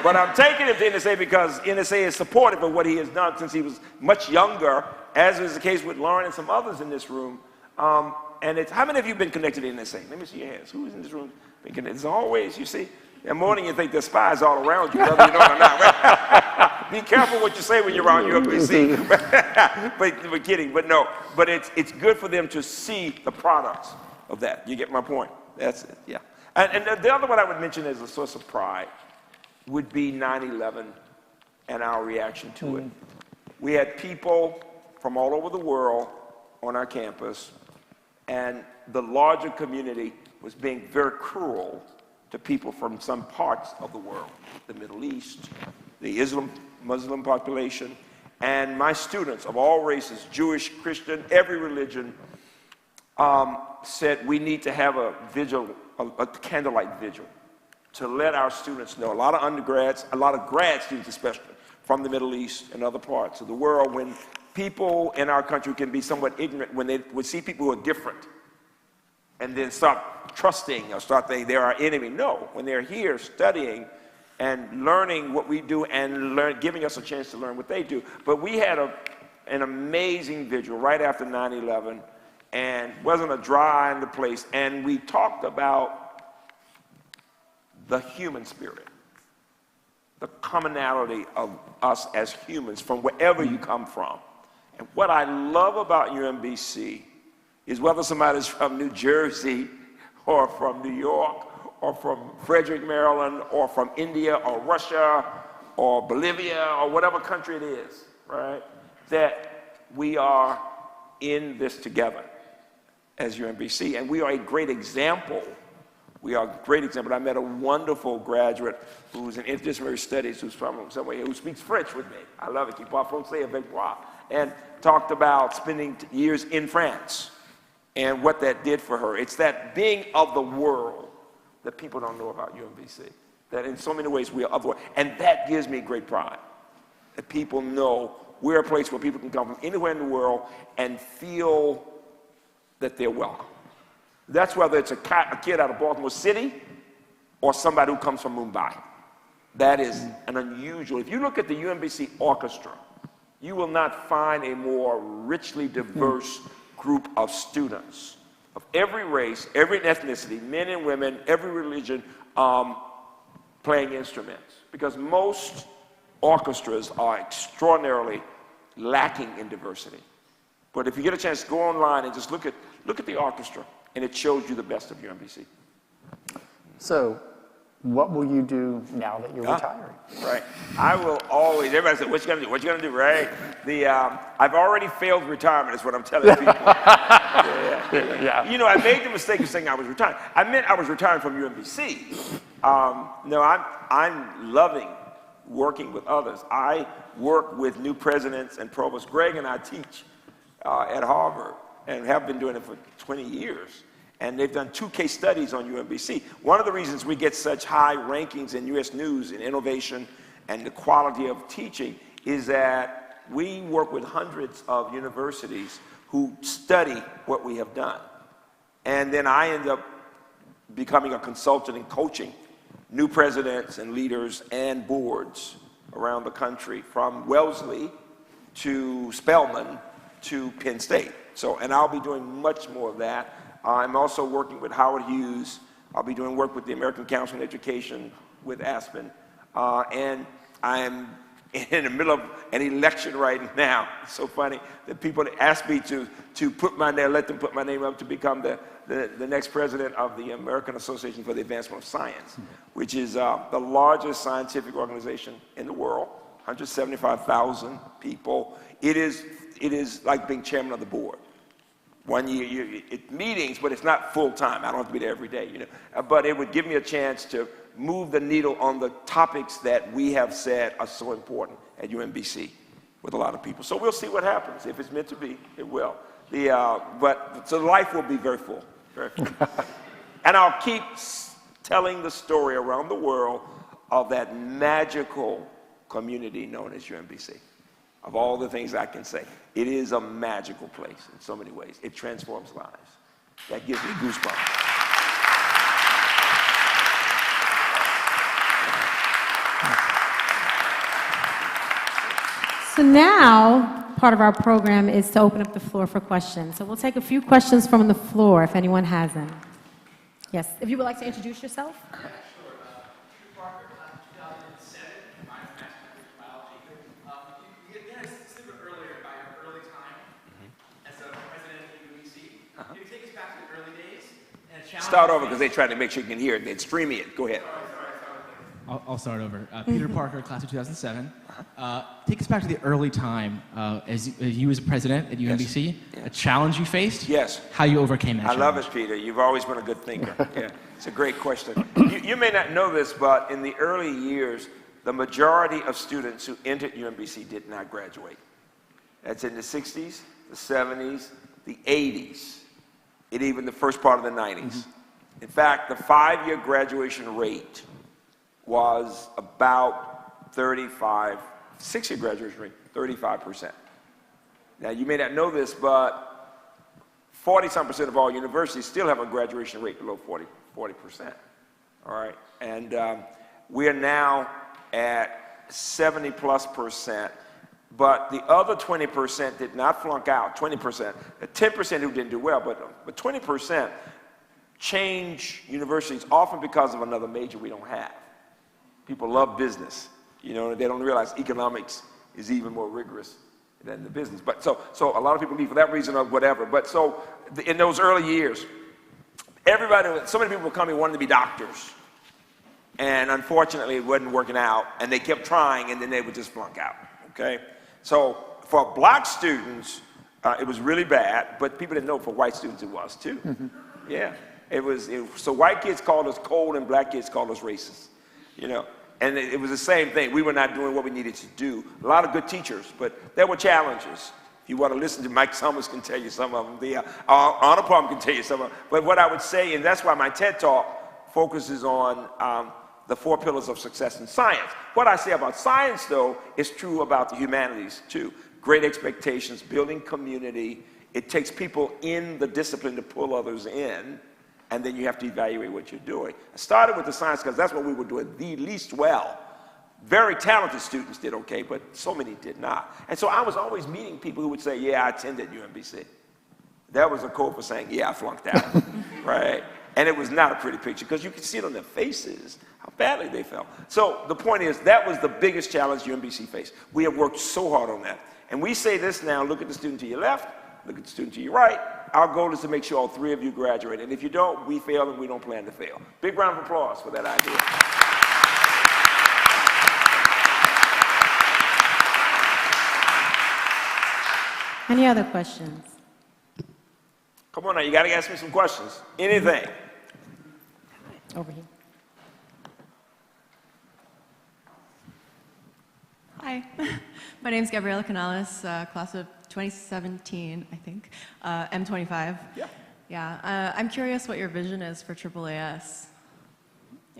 I'm taking him to NSA because NSA is supportive of what he has done since he was much younger, as is the case with Lauren and some others in this room. And it's, how many of you have been connected to NSA? Let me see your hands. Who's in this room been connected? It's always, you see, in the morning you think there's spies all around you, whether you know it or not. Right? Be careful what you say when you're around UMBC. but kidding, but no. But it's good for them to see the products of that. You get my point? That's it, yeah. And the other one I would mention as a source of pride would be 9/11 and our reaction to it. We had people from all over the world on our campus, and the larger community was being very cruel to people from some parts of the world, the Middle East, the Muslim population, and my students of all races, Jewish, Christian, every religion, said we need to have a vigil, a candlelight vigil, to let our students know, a lot of undergrads, a lot of grad students especially, from the Middle East and other parts of the world, when people in our country can be somewhat ignorant, when they would see people who are different, and then start trusting or start thinking they're our enemy. No, when they're here studying and learning what we do and giving us a chance to learn what they do. But we had an amazing vigil right after 9/11, and wasn't a dry in the place, and we talked about the human spirit, the commonality of us as humans from wherever you come from. And what I love about UMBC is whether somebody's from New Jersey or from New York or from Frederick, Maryland, or from India or Russia or Bolivia or whatever country it is, right? That we are in this together as UMBC, and we are a great example. We are a great example. I met a wonderful graduate who's in interdisciplinary studies, who's from somewhere, who speaks French with me. I love it. Qui parle français avec moi. And talked about spending years in France and what that did for her. It's that being of the world that people don't know about UMBC. That in so many ways we are of the world. And that gives me great pride. That people know we're a place where people can come from anywhere in the world and feel that they're welcome. That's whether it's a kid out of Baltimore City or somebody who comes from Mumbai. That is an unusual. If you look at the UMBC orchestra, you will not find a more richly diverse group of students of every race, every ethnicity, men and women, every religion, playing instruments. Because most orchestras are extraordinarily lacking in diversity. But if you get a chance to go online and just look at the orchestra, and it shows you the best of UMBC. So, what will you do now that you're retiring? Right. I will always, everybody says, what you gonna do? What you gonna do, right? I've already failed retirement is what I'm telling people. Yeah. You know, I made the mistake of saying I was retiring. I meant I was retiring from UMBC. No, I'm loving working with others. I work with new presidents and provosts. Greg and I teach at Harvard and have been doing it for 20 years. And they've done 2 case studies on UMBC. One of the reasons we get such high rankings in U.S. News in innovation and the quality of teaching is that we work with hundreds of universities who study what we have done. And then I end up becoming a consultant and coaching new presidents and leaders and boards around the country, from Wellesley to Spelman to Penn State. So, and I'll be doing much more of that. I'm also working with Howard Hughes. I'll be doing work with the American Council on Education with Aspen. And I'm in the middle of an election right now. It's so funny that people ask me to put my name, let them put my name up to become the next president of the American Association for the Advancement of Science, which is the largest scientific organization in the world, 175,000 people. It is like being chairman of the board. 1 year, it meetings, but it's not full time. I don't have to be there every day, you know. But it would give me a chance to move the needle on the topics that we have said are so important at UMBC with a lot of people. So we'll see what happens. If it's meant to be, it will. So life will be very full, very full. And I'll keep telling the story around the world of that magical community known as UMBC. Of all the things I can say, it is a magical place in so many ways. It transforms lives. That gives me goosebumps. So now, part of our program is to open up the floor for questions. So we'll take a few questions from the floor if anyone has them. Yes, if you would like to introduce yourself. Start over because they tried to make sure you can hear it. They'd stream it. Go ahead. I'll start over. Peter Parker, class of 2007. Take us back to the early time as you as a president at UMBC, a challenge you faced. Yes. How you overcame that challenge. I love it, Peter. You've always been a good thinker. Yeah, it's a great question. You may not know this, but in the early years, the majority of students who entered UMBC did not graduate. That's in the 60s, the 70s, the 80s, and even the first part of the 90s. Mm-hmm. In fact, the 5-year graduation rate was about 35, 6-year graduation rate, 35%. Now, you may not know this, but 40-some% of all universities still have a graduation rate below 40%. All right, and we are now at 70+%. But the other 20% did not flunk out, 20%. The 10% who didn't do well, but 20% change universities often because of another major we don't have. People love business. You know, they don't realize economics is even more rigorous than the business. But so a lot of people leave for that reason or whatever. But so in those early years, so many people were coming wanting to be doctors. And unfortunately, it wasn't working out. And they kept trying, and then they would just flunk out, okay? So for black students, it was really bad, but people didn't know for white students it was too. Mm-hmm. Yeah, so white kids called us cold and black kids called us racist, you know. And it was the same thing. We were not doing what we needed to do. A lot of good teachers, but there were challenges. If you want to listen to Mike Summers can tell you some of them. The honor program can tell you some of them. But what I would say, and that's why my TED Talk focuses on the 4 pillars of success in science. What I say about science, though, is true about the humanities, too. Great expectations, building community. It takes people in the discipline to pull others in, and then you have to evaluate what you're doing. I started with the science because that's what we were doing the least well. Very talented students did okay, but so many did not. And so I was always meeting people who would say, yeah, I attended UMBC. That was a code for saying, yeah, I flunked out, right? And it was not a pretty picture because you could see it on their faces how badly they felt. So the point is, that was the biggest challenge UMBC faced. We have worked so hard on that. And we say this now, look at the student to your left, look at the student to your right. Our goal is to make sure all three of you graduate. And if you don't, we fail and we don't plan to fail. Big round of applause for that idea. Any other questions? Come on now, you gotta ask me some questions. Anything. Over here. Hi, my name's Gabriela Canales, class of 2017, I think, M25. Yeah. Yeah, I'm curious what your vision is for AAAS.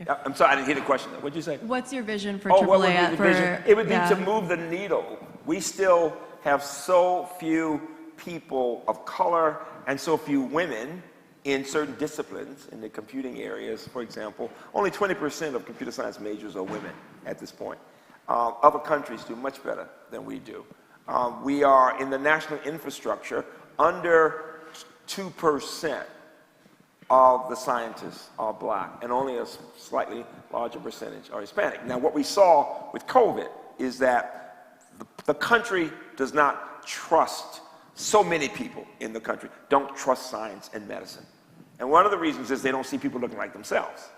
I'm sorry, I didn't hear the question. What'd you say? What's your vision for Oh, what would AAAS? be the vision? It would be to move the needle. We still have so few people of color and so few women in certain disciplines, in the computing areas, for example. Only 20% of computer science majors are women at this point. Other countries do much better than we do. We are, in the national infrastructure, under 2% of the scientists are black, and only a slightly larger percentage are Hispanic. Now, what we saw with COVID is that the country does not trust, so many people in the country don't trust science and medicine. And one of the reasons is they don't see people looking like themselves,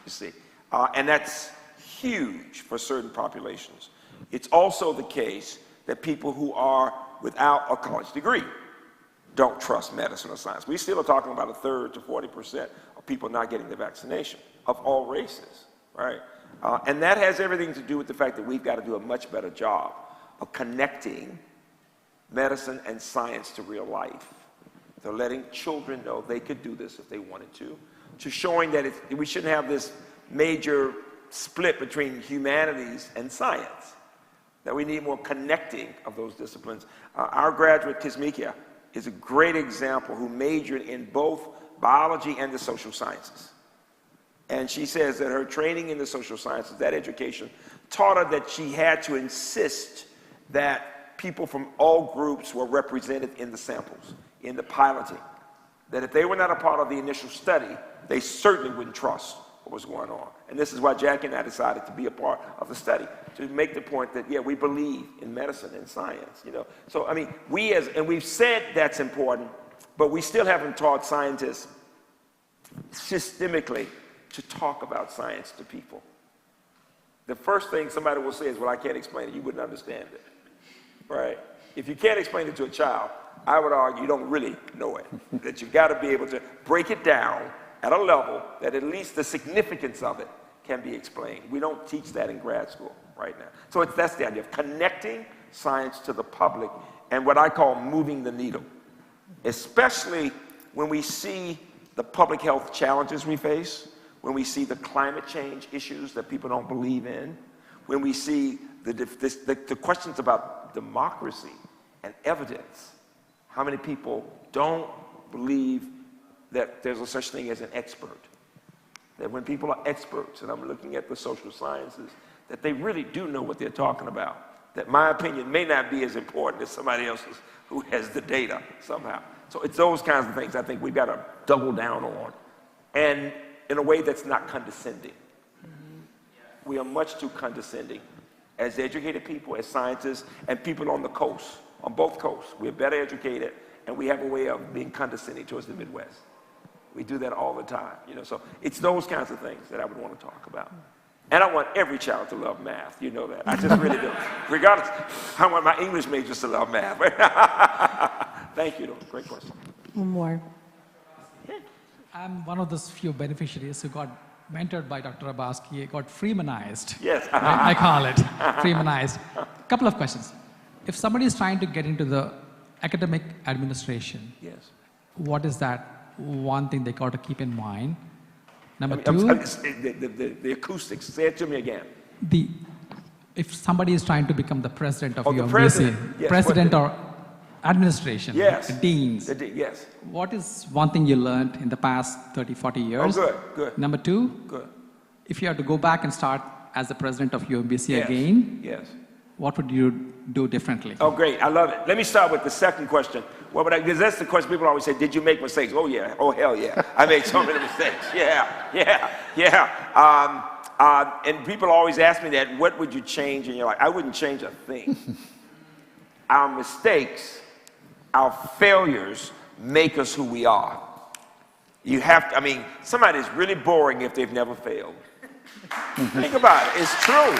you see. And that's huge for certain populations. It's also the case that people who are without a college degree don't trust medicine or science. We still are talking about a third to 40% of people not getting the vaccination of all races, right? And that has everything to do with the fact that we've got to do a much better job of connecting medicine and science to real life. So letting children know they could do this if they wanted to showing that we shouldn't have this major split between humanities and science, that we need more connecting of those disciplines. Our graduate, Kismikia, is a great example who majored in both biology and the social sciences. And she says that her training in the social sciences, that education, taught her that she had to insist that people from all groups were represented in the samples, in the piloting. That if they were not a part of the initial study, they certainly wouldn't trust what was going on. And this is why Jackie and I decided to be a part of the study, to make the point that, yeah, we believe in medicine and science, you know. So, I mean, and we've said that's important, but we still haven't taught scientists systemically to talk about science to people. The first thing somebody will say is, well, I can't explain it. You wouldn't understand it, right? If you can't explain it to a child, I would argue you don't really know it, that you've got to be able to break it down at a level that at least the significance of it can be explained. We don't teach that in grad school right now. So that's the idea of connecting science to the public and what I call moving the needle, especially when we see the public health challenges we face, when we see the climate change issues that people don't believe in, when we see the questions about democracy and evidence. How many people don't believe that there's a such thing as an expert? That when people are experts, and I'm looking at the social sciences, that they really do know what they're talking about. That my opinion may not be as important as somebody else's who has the data somehow. So it's those kinds of things I think we've got to double down on. And in a way that's not condescending. We are much too condescending as educated people, as scientists, and people on the coast, on both coasts. We're better educated, and we have a way of being condescending towards the Midwest. We do that all the time, you know. So it's those kinds of things that I would want to talk about. And I want every child to love math, you know that. I just really do. Regardless, I want my English majors to love math. Thank you, though. Great question. One more. I'm one of those few beneficiaries who got mentored by Dr. Hrabowski, got Freemanized. Yes. I call it Freemanized. Couple of questions. If somebody is trying to get into the academic administration, Yes. what is that one thing they got to keep in mind? Number I'm two, sorry, the acoustics. Say it to me again. if somebody is trying to become the president of the UMBC, president. Yes, president or administration, Yes. the deans, Yes. what is one thing you learned in the past 30, 40 years? Oh, good. Number two, Good. if you have to go back and start as the president of UMBC Yes. again, Yes. what would you do differently? Oh, great. I love it. Let me start with the second question. What would I, because that's the question people always say, did you make mistakes? Oh, yeah. Oh, hell yeah. I made so many mistakes. And people always ask me that, what would you change in your life? I wouldn't change a thing. Our mistakes, our failures make us who we are. You have to, I mean, somebody's really boring if they've never failed. Think about it. It's true.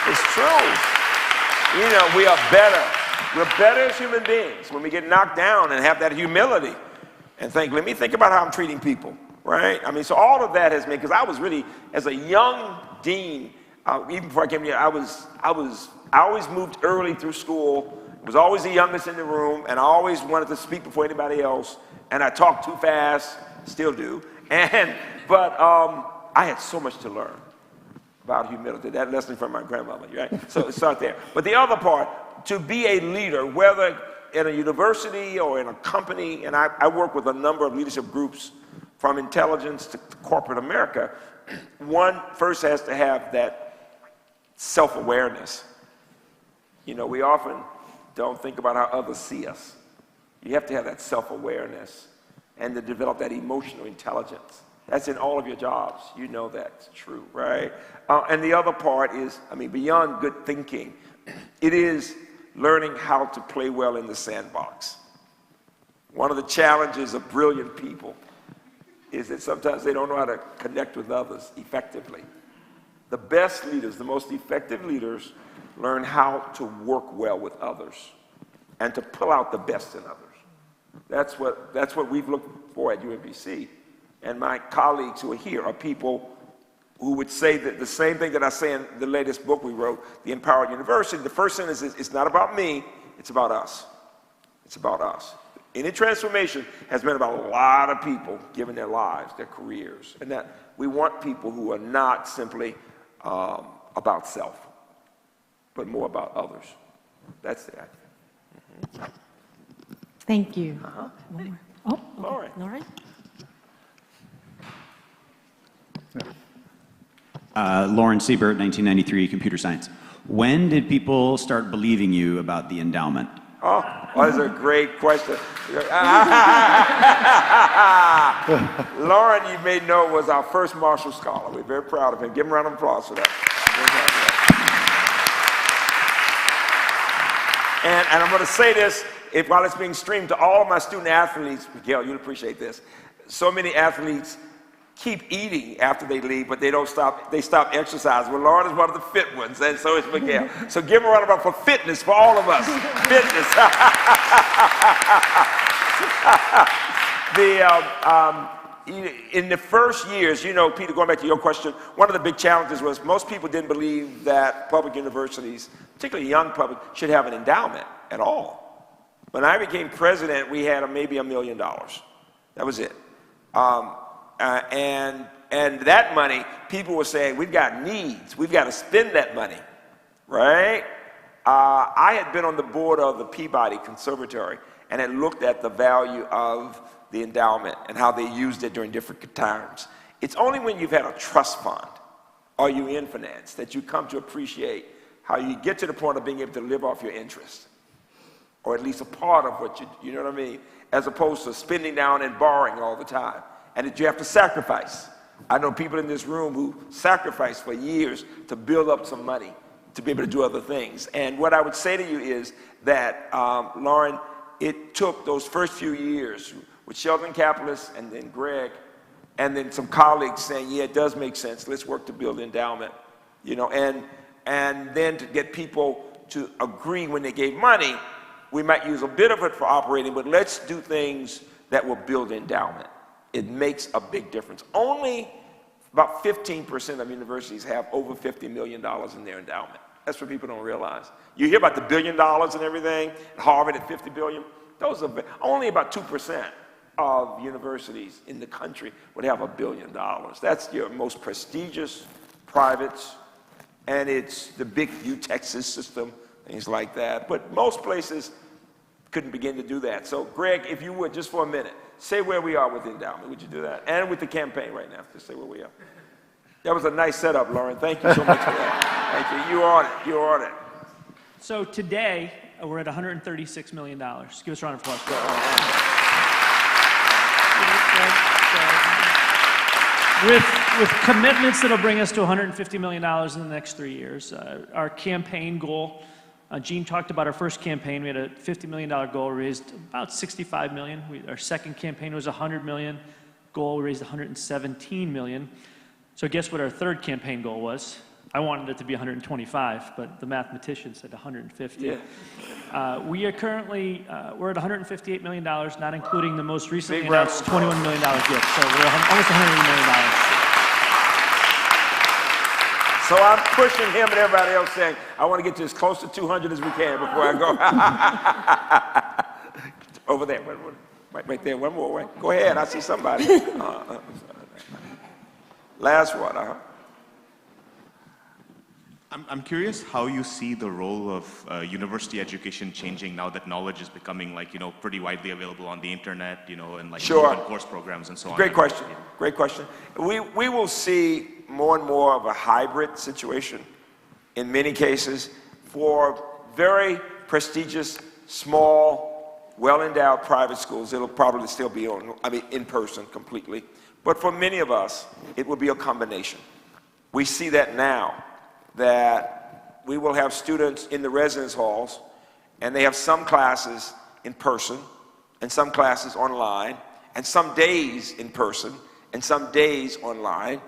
It's true. You know, we are better. We're better as human beings when we get knocked down and have that humility and think, let me think about how I'm treating people, right? I mean, so all of that has made, because I was really, as a young dean, even before I came here, I always moved early through school, was always the youngest in the room, and I always wanted to speak before anybody else, and I talked too fast, still do, but I had so much to learn about humility. That lesson from my grandmother, right? So let's start there. But the other part, to be a leader, whether in a university or in a company, and I work with a number of leadership groups from intelligence to corporate America, one first has to have that self-awareness. You know, we often don't think about how others see us. You have to have that self-awareness and to develop that emotional intelligence. That's in all of your jobs. You know that's true, right? And the other part is, I mean, beyond good thinking, it is learning how to play well in the sandbox. One of the challenges of brilliant people is that sometimes they don't know how to connect with others effectively. The best leaders, the most effective leaders, learn how to work well with others and to pull out the best in others. That's what we've looked for at UMBC. And my colleagues who are here are people who would say that the same thing that I say in the latest book we wrote, The Empowered University. The first sentence is, it's not about me, it's about us. It's about us. Any transformation has been about a lot of people giving their lives, their careers, and that we want people who are not simply about self, but more about others. That's the idea. Thank you. One more. Oh, Lauren. Lauren. Lauren Siebert, 1993, computer science. When did people start believing you about the endowment? Oh, that's a great question. Lauren, you may know, was our first Marshall Scholar. We're very proud of him. Give him a round of applause for that. And I'm going to say this, while it's being streamed to all of my student athletes, Miguel, you'll appreciate this. So many athletes keep eating after they leave, but they don't stop. They stop exercising. Well, Lauren is one of the fit ones, and so is Miguel. So give him a round of applause for fitness for all of us. Fitness. In the first years, you know, Peter, going back to your question, one of the big challenges was most people didn't believe that public universities, particularly young public, should have an endowment at all. When I became president, we had maybe $1 million. That was it. And that money, people were saying, we've got needs. We've got to spend that money, right? I had been on the board of the Peabody Conservatory and had looked at the value of the endowment and how they used it during different times. It's only when you've had a trust fund or you in finance that you come to appreciate how you get to the point of being able to live off your interest, or at least a part of what you know what I mean, as opposed to spending down and borrowing all the time. And that you have to sacrifice. I know people in this room who sacrificed for years to build up some money to be able to do other things. And what I would say to you is that, Lauren, it took those first few years with Sheldon Capellis and then Greg, and then some colleagues saying, yeah, it does make sense. Let's work to build endowment, you know, and then to get people to agree when they gave money, we might use a bit of it for operating, but let's do things that will build endowment. It makes a big difference. Only about 15% of universities have over $50 million in their endowment. That's what people don't realize. You hear about the $1 billion and everything, Harvard at $50 billion. Those are only about 2% of universities in the country would have $1 billion. That's your most prestigious privates, and it's the big Texas system, things like that. But most places couldn't begin to do that. So, Greg, if you would, just for a minute, say where we are with endowment. Would you do that? And with the campaign right now, just say where we are. That was a nice setup, Lauren. Thank you so much for that. Thank you. You're on it. You're on it. So today, we're at $136 million. Give us a round of applause. With commitments that'll bring us to $150 million in the next 3 years. Our campaign goal, Gene talked about our first campaign. We had a $50 million goal, raised about $65 million. Our second campaign was $100 million goal, we raised $117 million. So guess what our third campaign goal was? I wanted it to be 125, but the mathematician said 150. Yeah. We are currently, we're at $158 million, not including the most recently announced $21 million gift. So we're almost $180 million. So I'm pushing him and everybody else saying, I want to get to as close to 200 as we can before I go. Over there, right there, one more way. Go ahead, I see somebody. Last one, I'm curious how you see the role of university education changing now that knowledge is becoming pretty widely available on the internet, and Sure. open course programs and so on. Great question, great question. We will see more and more of a hybrid situation in many cases for very prestigious, small, well-endowed private schools. It'll probably still be in person completely. But for many of us, it will be a combination. We see that now, that we will have students in the residence halls, and they have some classes in person, and some classes online, and some days in person, and some days online.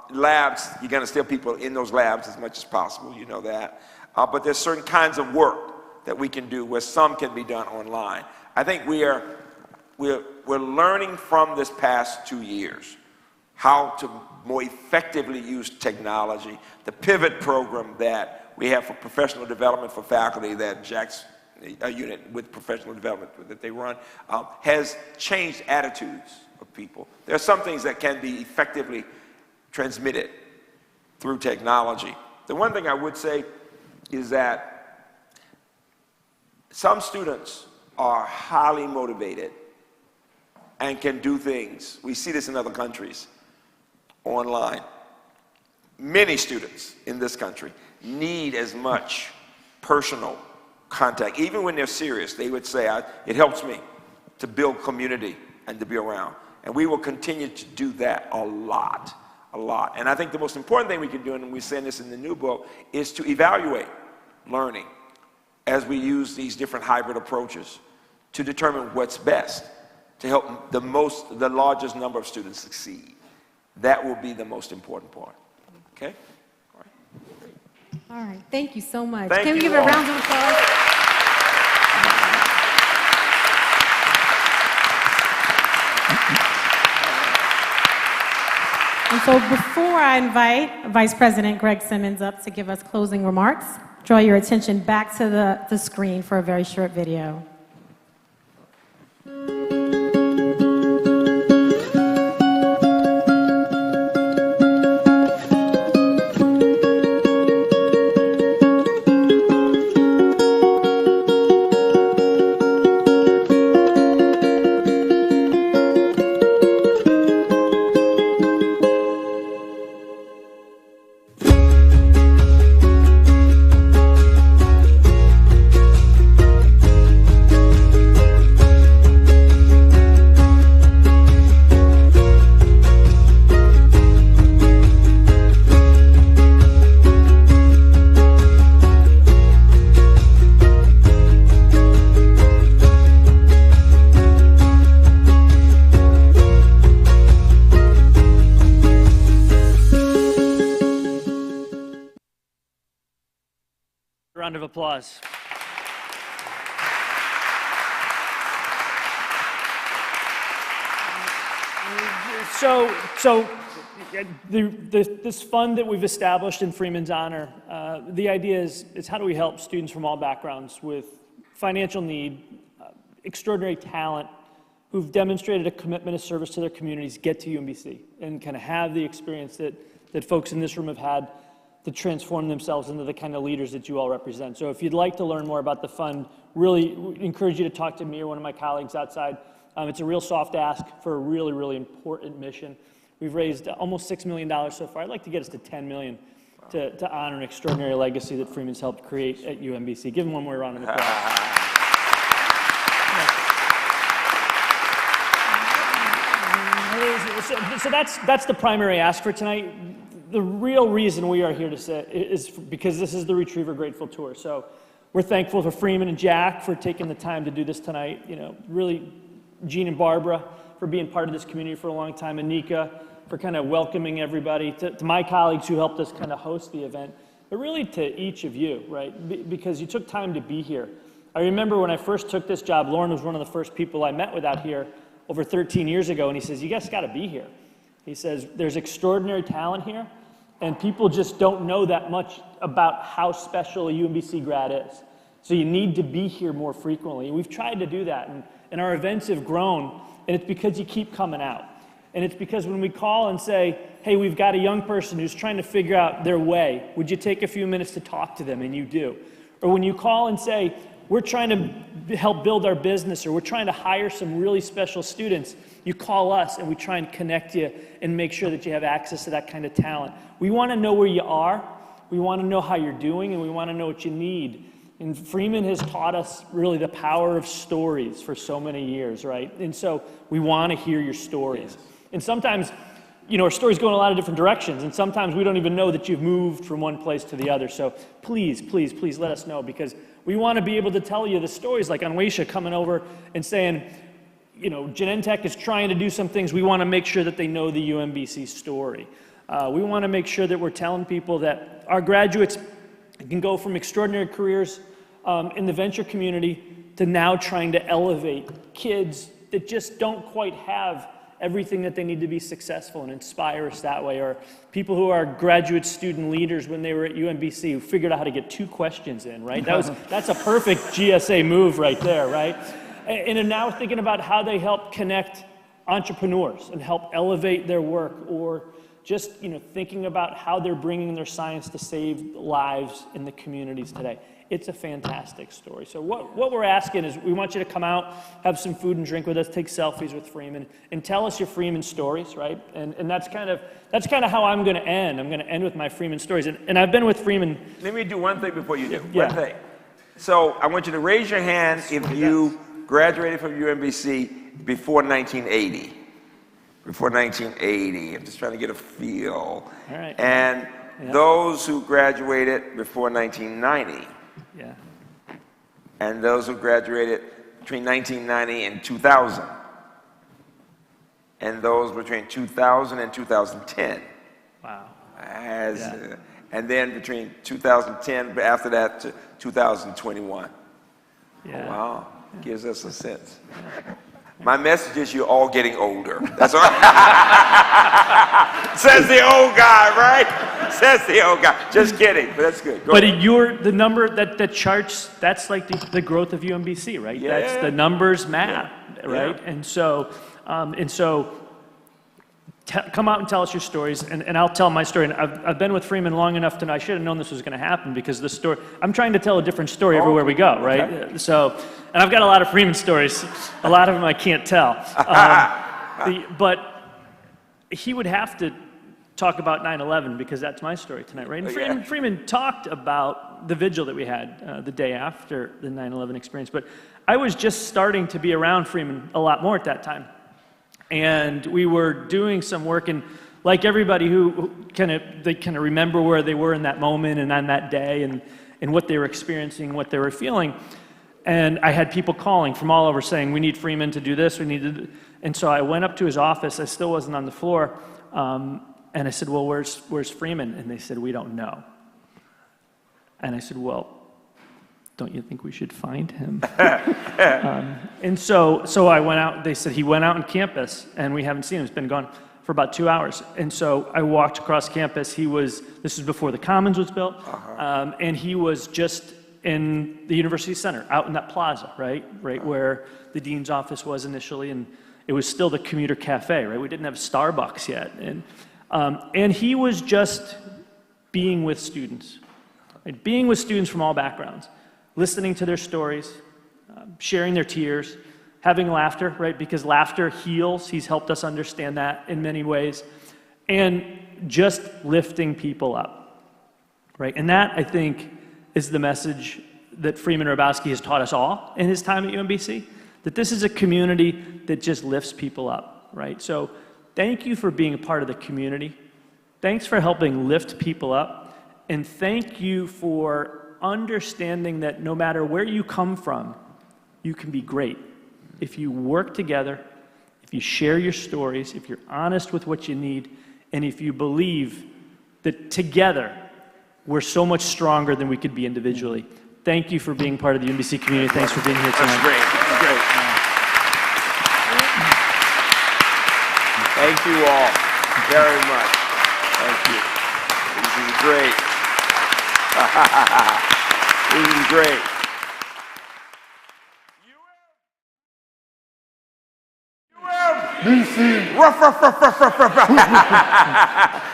Labs, you're going to still people in those labs as much as possible, you know that. But there's certain kinds of work that we can do where some can be done online. I think we're learning from this past 2 years how to more effectively use technology. The pivot program that we have for professional development for faculty, that Jack's unit with professional development that they run, has changed attitudes of people. There are some things that can be effectively transmitted through technology. The one thing I would say is that some students are highly motivated and can do things. We see this in other countries online. Many students in this country need as much personal contact. Even when they're serious, they would say, it helps me to build community and to be around. And we will continue to do that a lot. And I think the most important thing we can do, and we're saying this in the new book, is to evaluate learning as we use these different hybrid approaches to determine what's best to help the largest number of students succeed. That will be the most important part. Okay? All right. All right. Thank you so much. Thank Can we you give a all. round of applause? And so before I invite Vice President Greg Simmons up to give us closing remarks, draw your attention back to the screen for a very short video. Round of applause. This fund that we've established in Freeman's honor, the idea is how do we help students from all backgrounds with financial need, extraordinary talent, who've demonstrated a commitment of service to their communities, get to UMBC and kind of have the experience that folks in this room have had to transform themselves into the kind of leaders that you all represent. So if you'd like to learn more about the fund, really encourage you to talk to me or one of my colleagues outside. It's a real soft ask for a really, really important mission. We've raised almost $6 million so far. I'd like to get us to $10 million to honor an extraordinary legacy that Freeman's helped create at UMBC. Give him one more round of applause. So that's the primary ask for tonight. The real reason we are here to sit is because this is the RetriEver Grateful Tour. So we're thankful for Freeman and Jack for taking the time to do this tonight. You know, really, Gene and Barbara for being part of this community for a long time, and Nika for kind of welcoming everybody, to my colleagues who helped us kind of host the event, but really to each of you, right? Because you took time to be here. I remember when I first took this job, Lauren was one of the first people I met with out here over 13 years ago, and he says, you guys got to be here. He says, there's extraordinary talent here, and people just don't know that much about how special a UMBC grad is. So you need to be here more frequently. We've tried to do that, and our events have grown, and it's because you keep coming out. And it's because when we call and say, hey, we've got a young person who's trying to figure out their way, would you take a few minutes to talk to them? And you do. Or when you call and say, we're trying to help build our business, or we're trying to hire some really special students, you call us and we try and connect you and make sure that you have access to that kind of talent. We want to know where you are, we want to know how you're doing, and we want to know what you need. And Freeman has taught us really the power of stories for so many years, right? And so we want to hear your stories. And sometimes, you know, our stories go in a lot of different directions, and sometimes we don't even know that you've moved from one place to the other. So please, please, please let us know, because we want to be able to tell you the stories, like Anwesha coming over and saying, you know, Genentech is trying to do some things. We want to make sure that they know the UMBC story. We want to make sure that we're telling people that our graduates can go from extraordinary careers in the venture community to now trying to elevate kids that just don't quite have everything that they need to be successful, and inspire us that way. Or people who are graduate student leaders when they were at UMBC who figured out how to get 2 questions in, right? That's a perfect GSA move right there, right? And are now thinking about how they help connect entrepreneurs and help elevate their work, or just, you know, thinking about how they're bringing their science to save lives in the communities today. It's a fantastic story. So what we're asking is, we want you to come out, have some food and drink with us, take selfies with Freeman, and tell us your Freeman stories, right? And that's kind of how I'm going to end. I'm going to end with my Freeman stories. And I've been with Freeman. Let me do one thing before you do. Yeah. One thing. So I want you to raise your hand if you graduated from UMBC before 1980. Before 1980. I'm just trying to get a feel. All right. And those who graduated before 1990. Yeah. And those who graduated between 1990 and 2000. And those between 2000 and 2010. Wow. And then between 2010, but after that, to 2021. Yeah. Oh, wow. Gives us a sense. My message is, you're all getting older. That's all. Says the old guy, right? Says the old guy. Just kidding, but that's good. Go ahead. The number that charts, that's like the growth of UMBC, right? Yeah. That's the numbers map, right? Yeah. And so come out and tell us your stories, and I'll tell my story. And I've been with Freeman long enough to know I should have known this was going to happen, because the story, I'm trying to tell a different story everywhere we go, right? Okay. So, and I've got a lot of Freeman stories. A lot of them I can't tell. But he would have to talk about 9/11, because that's my story tonight, right? And Freeman talked about the vigil that we had the day after the 9/11 experience. But I was just starting to be around Freeman a lot more at that time. And we were doing some work, and like everybody who kind of remember where they were in that moment and on that day, and what they were experiencing, what they were feeling. And I had people calling from all over saying, we need Freeman to do this, we need to. And so I went up to his office. I still wasn't on the floor. And I said, well, where's Freeman? And they said, we don't know. And I said, well, don't you think we should find him? And so I went out. They said he went out on campus, and we haven't seen him. He's been gone for about 2 hours. And so I walked across campus. This was before the Commons was built, and he was just in the University Center, out in that plaza, right where the dean's office was initially, and it was still the commuter cafe, right? We didn't have Starbucks yet, and he was just being with students, right? Being with students from all backgrounds, listening to their stories, sharing their tears, having laughter, right? Because laughter heals. He's helped us understand that in many ways. And just lifting people up. right? And that, I think, is the message that Freeman Hrabowski has taught us all in his time at UMBC, that this is a community that just lifts people up, right? So thank you for being a part of the community. Thanks for helping lift people up. And thank you for understanding that no matter where you come from, you can be great. If you work together, if you share your stories, if you're honest with what you need, and if you believe that together we're so much stronger than we could be individually. Thank you for being part of the UMBC community. Thanks for being here tonight. That's great. That's great. Thank you all very much. Thank you. This is great. This is great. UMBC. Ruff, ruff, ruff, ruff, ruff, ruff.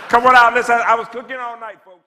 Come on out. Listen, I was cooking all night, folks.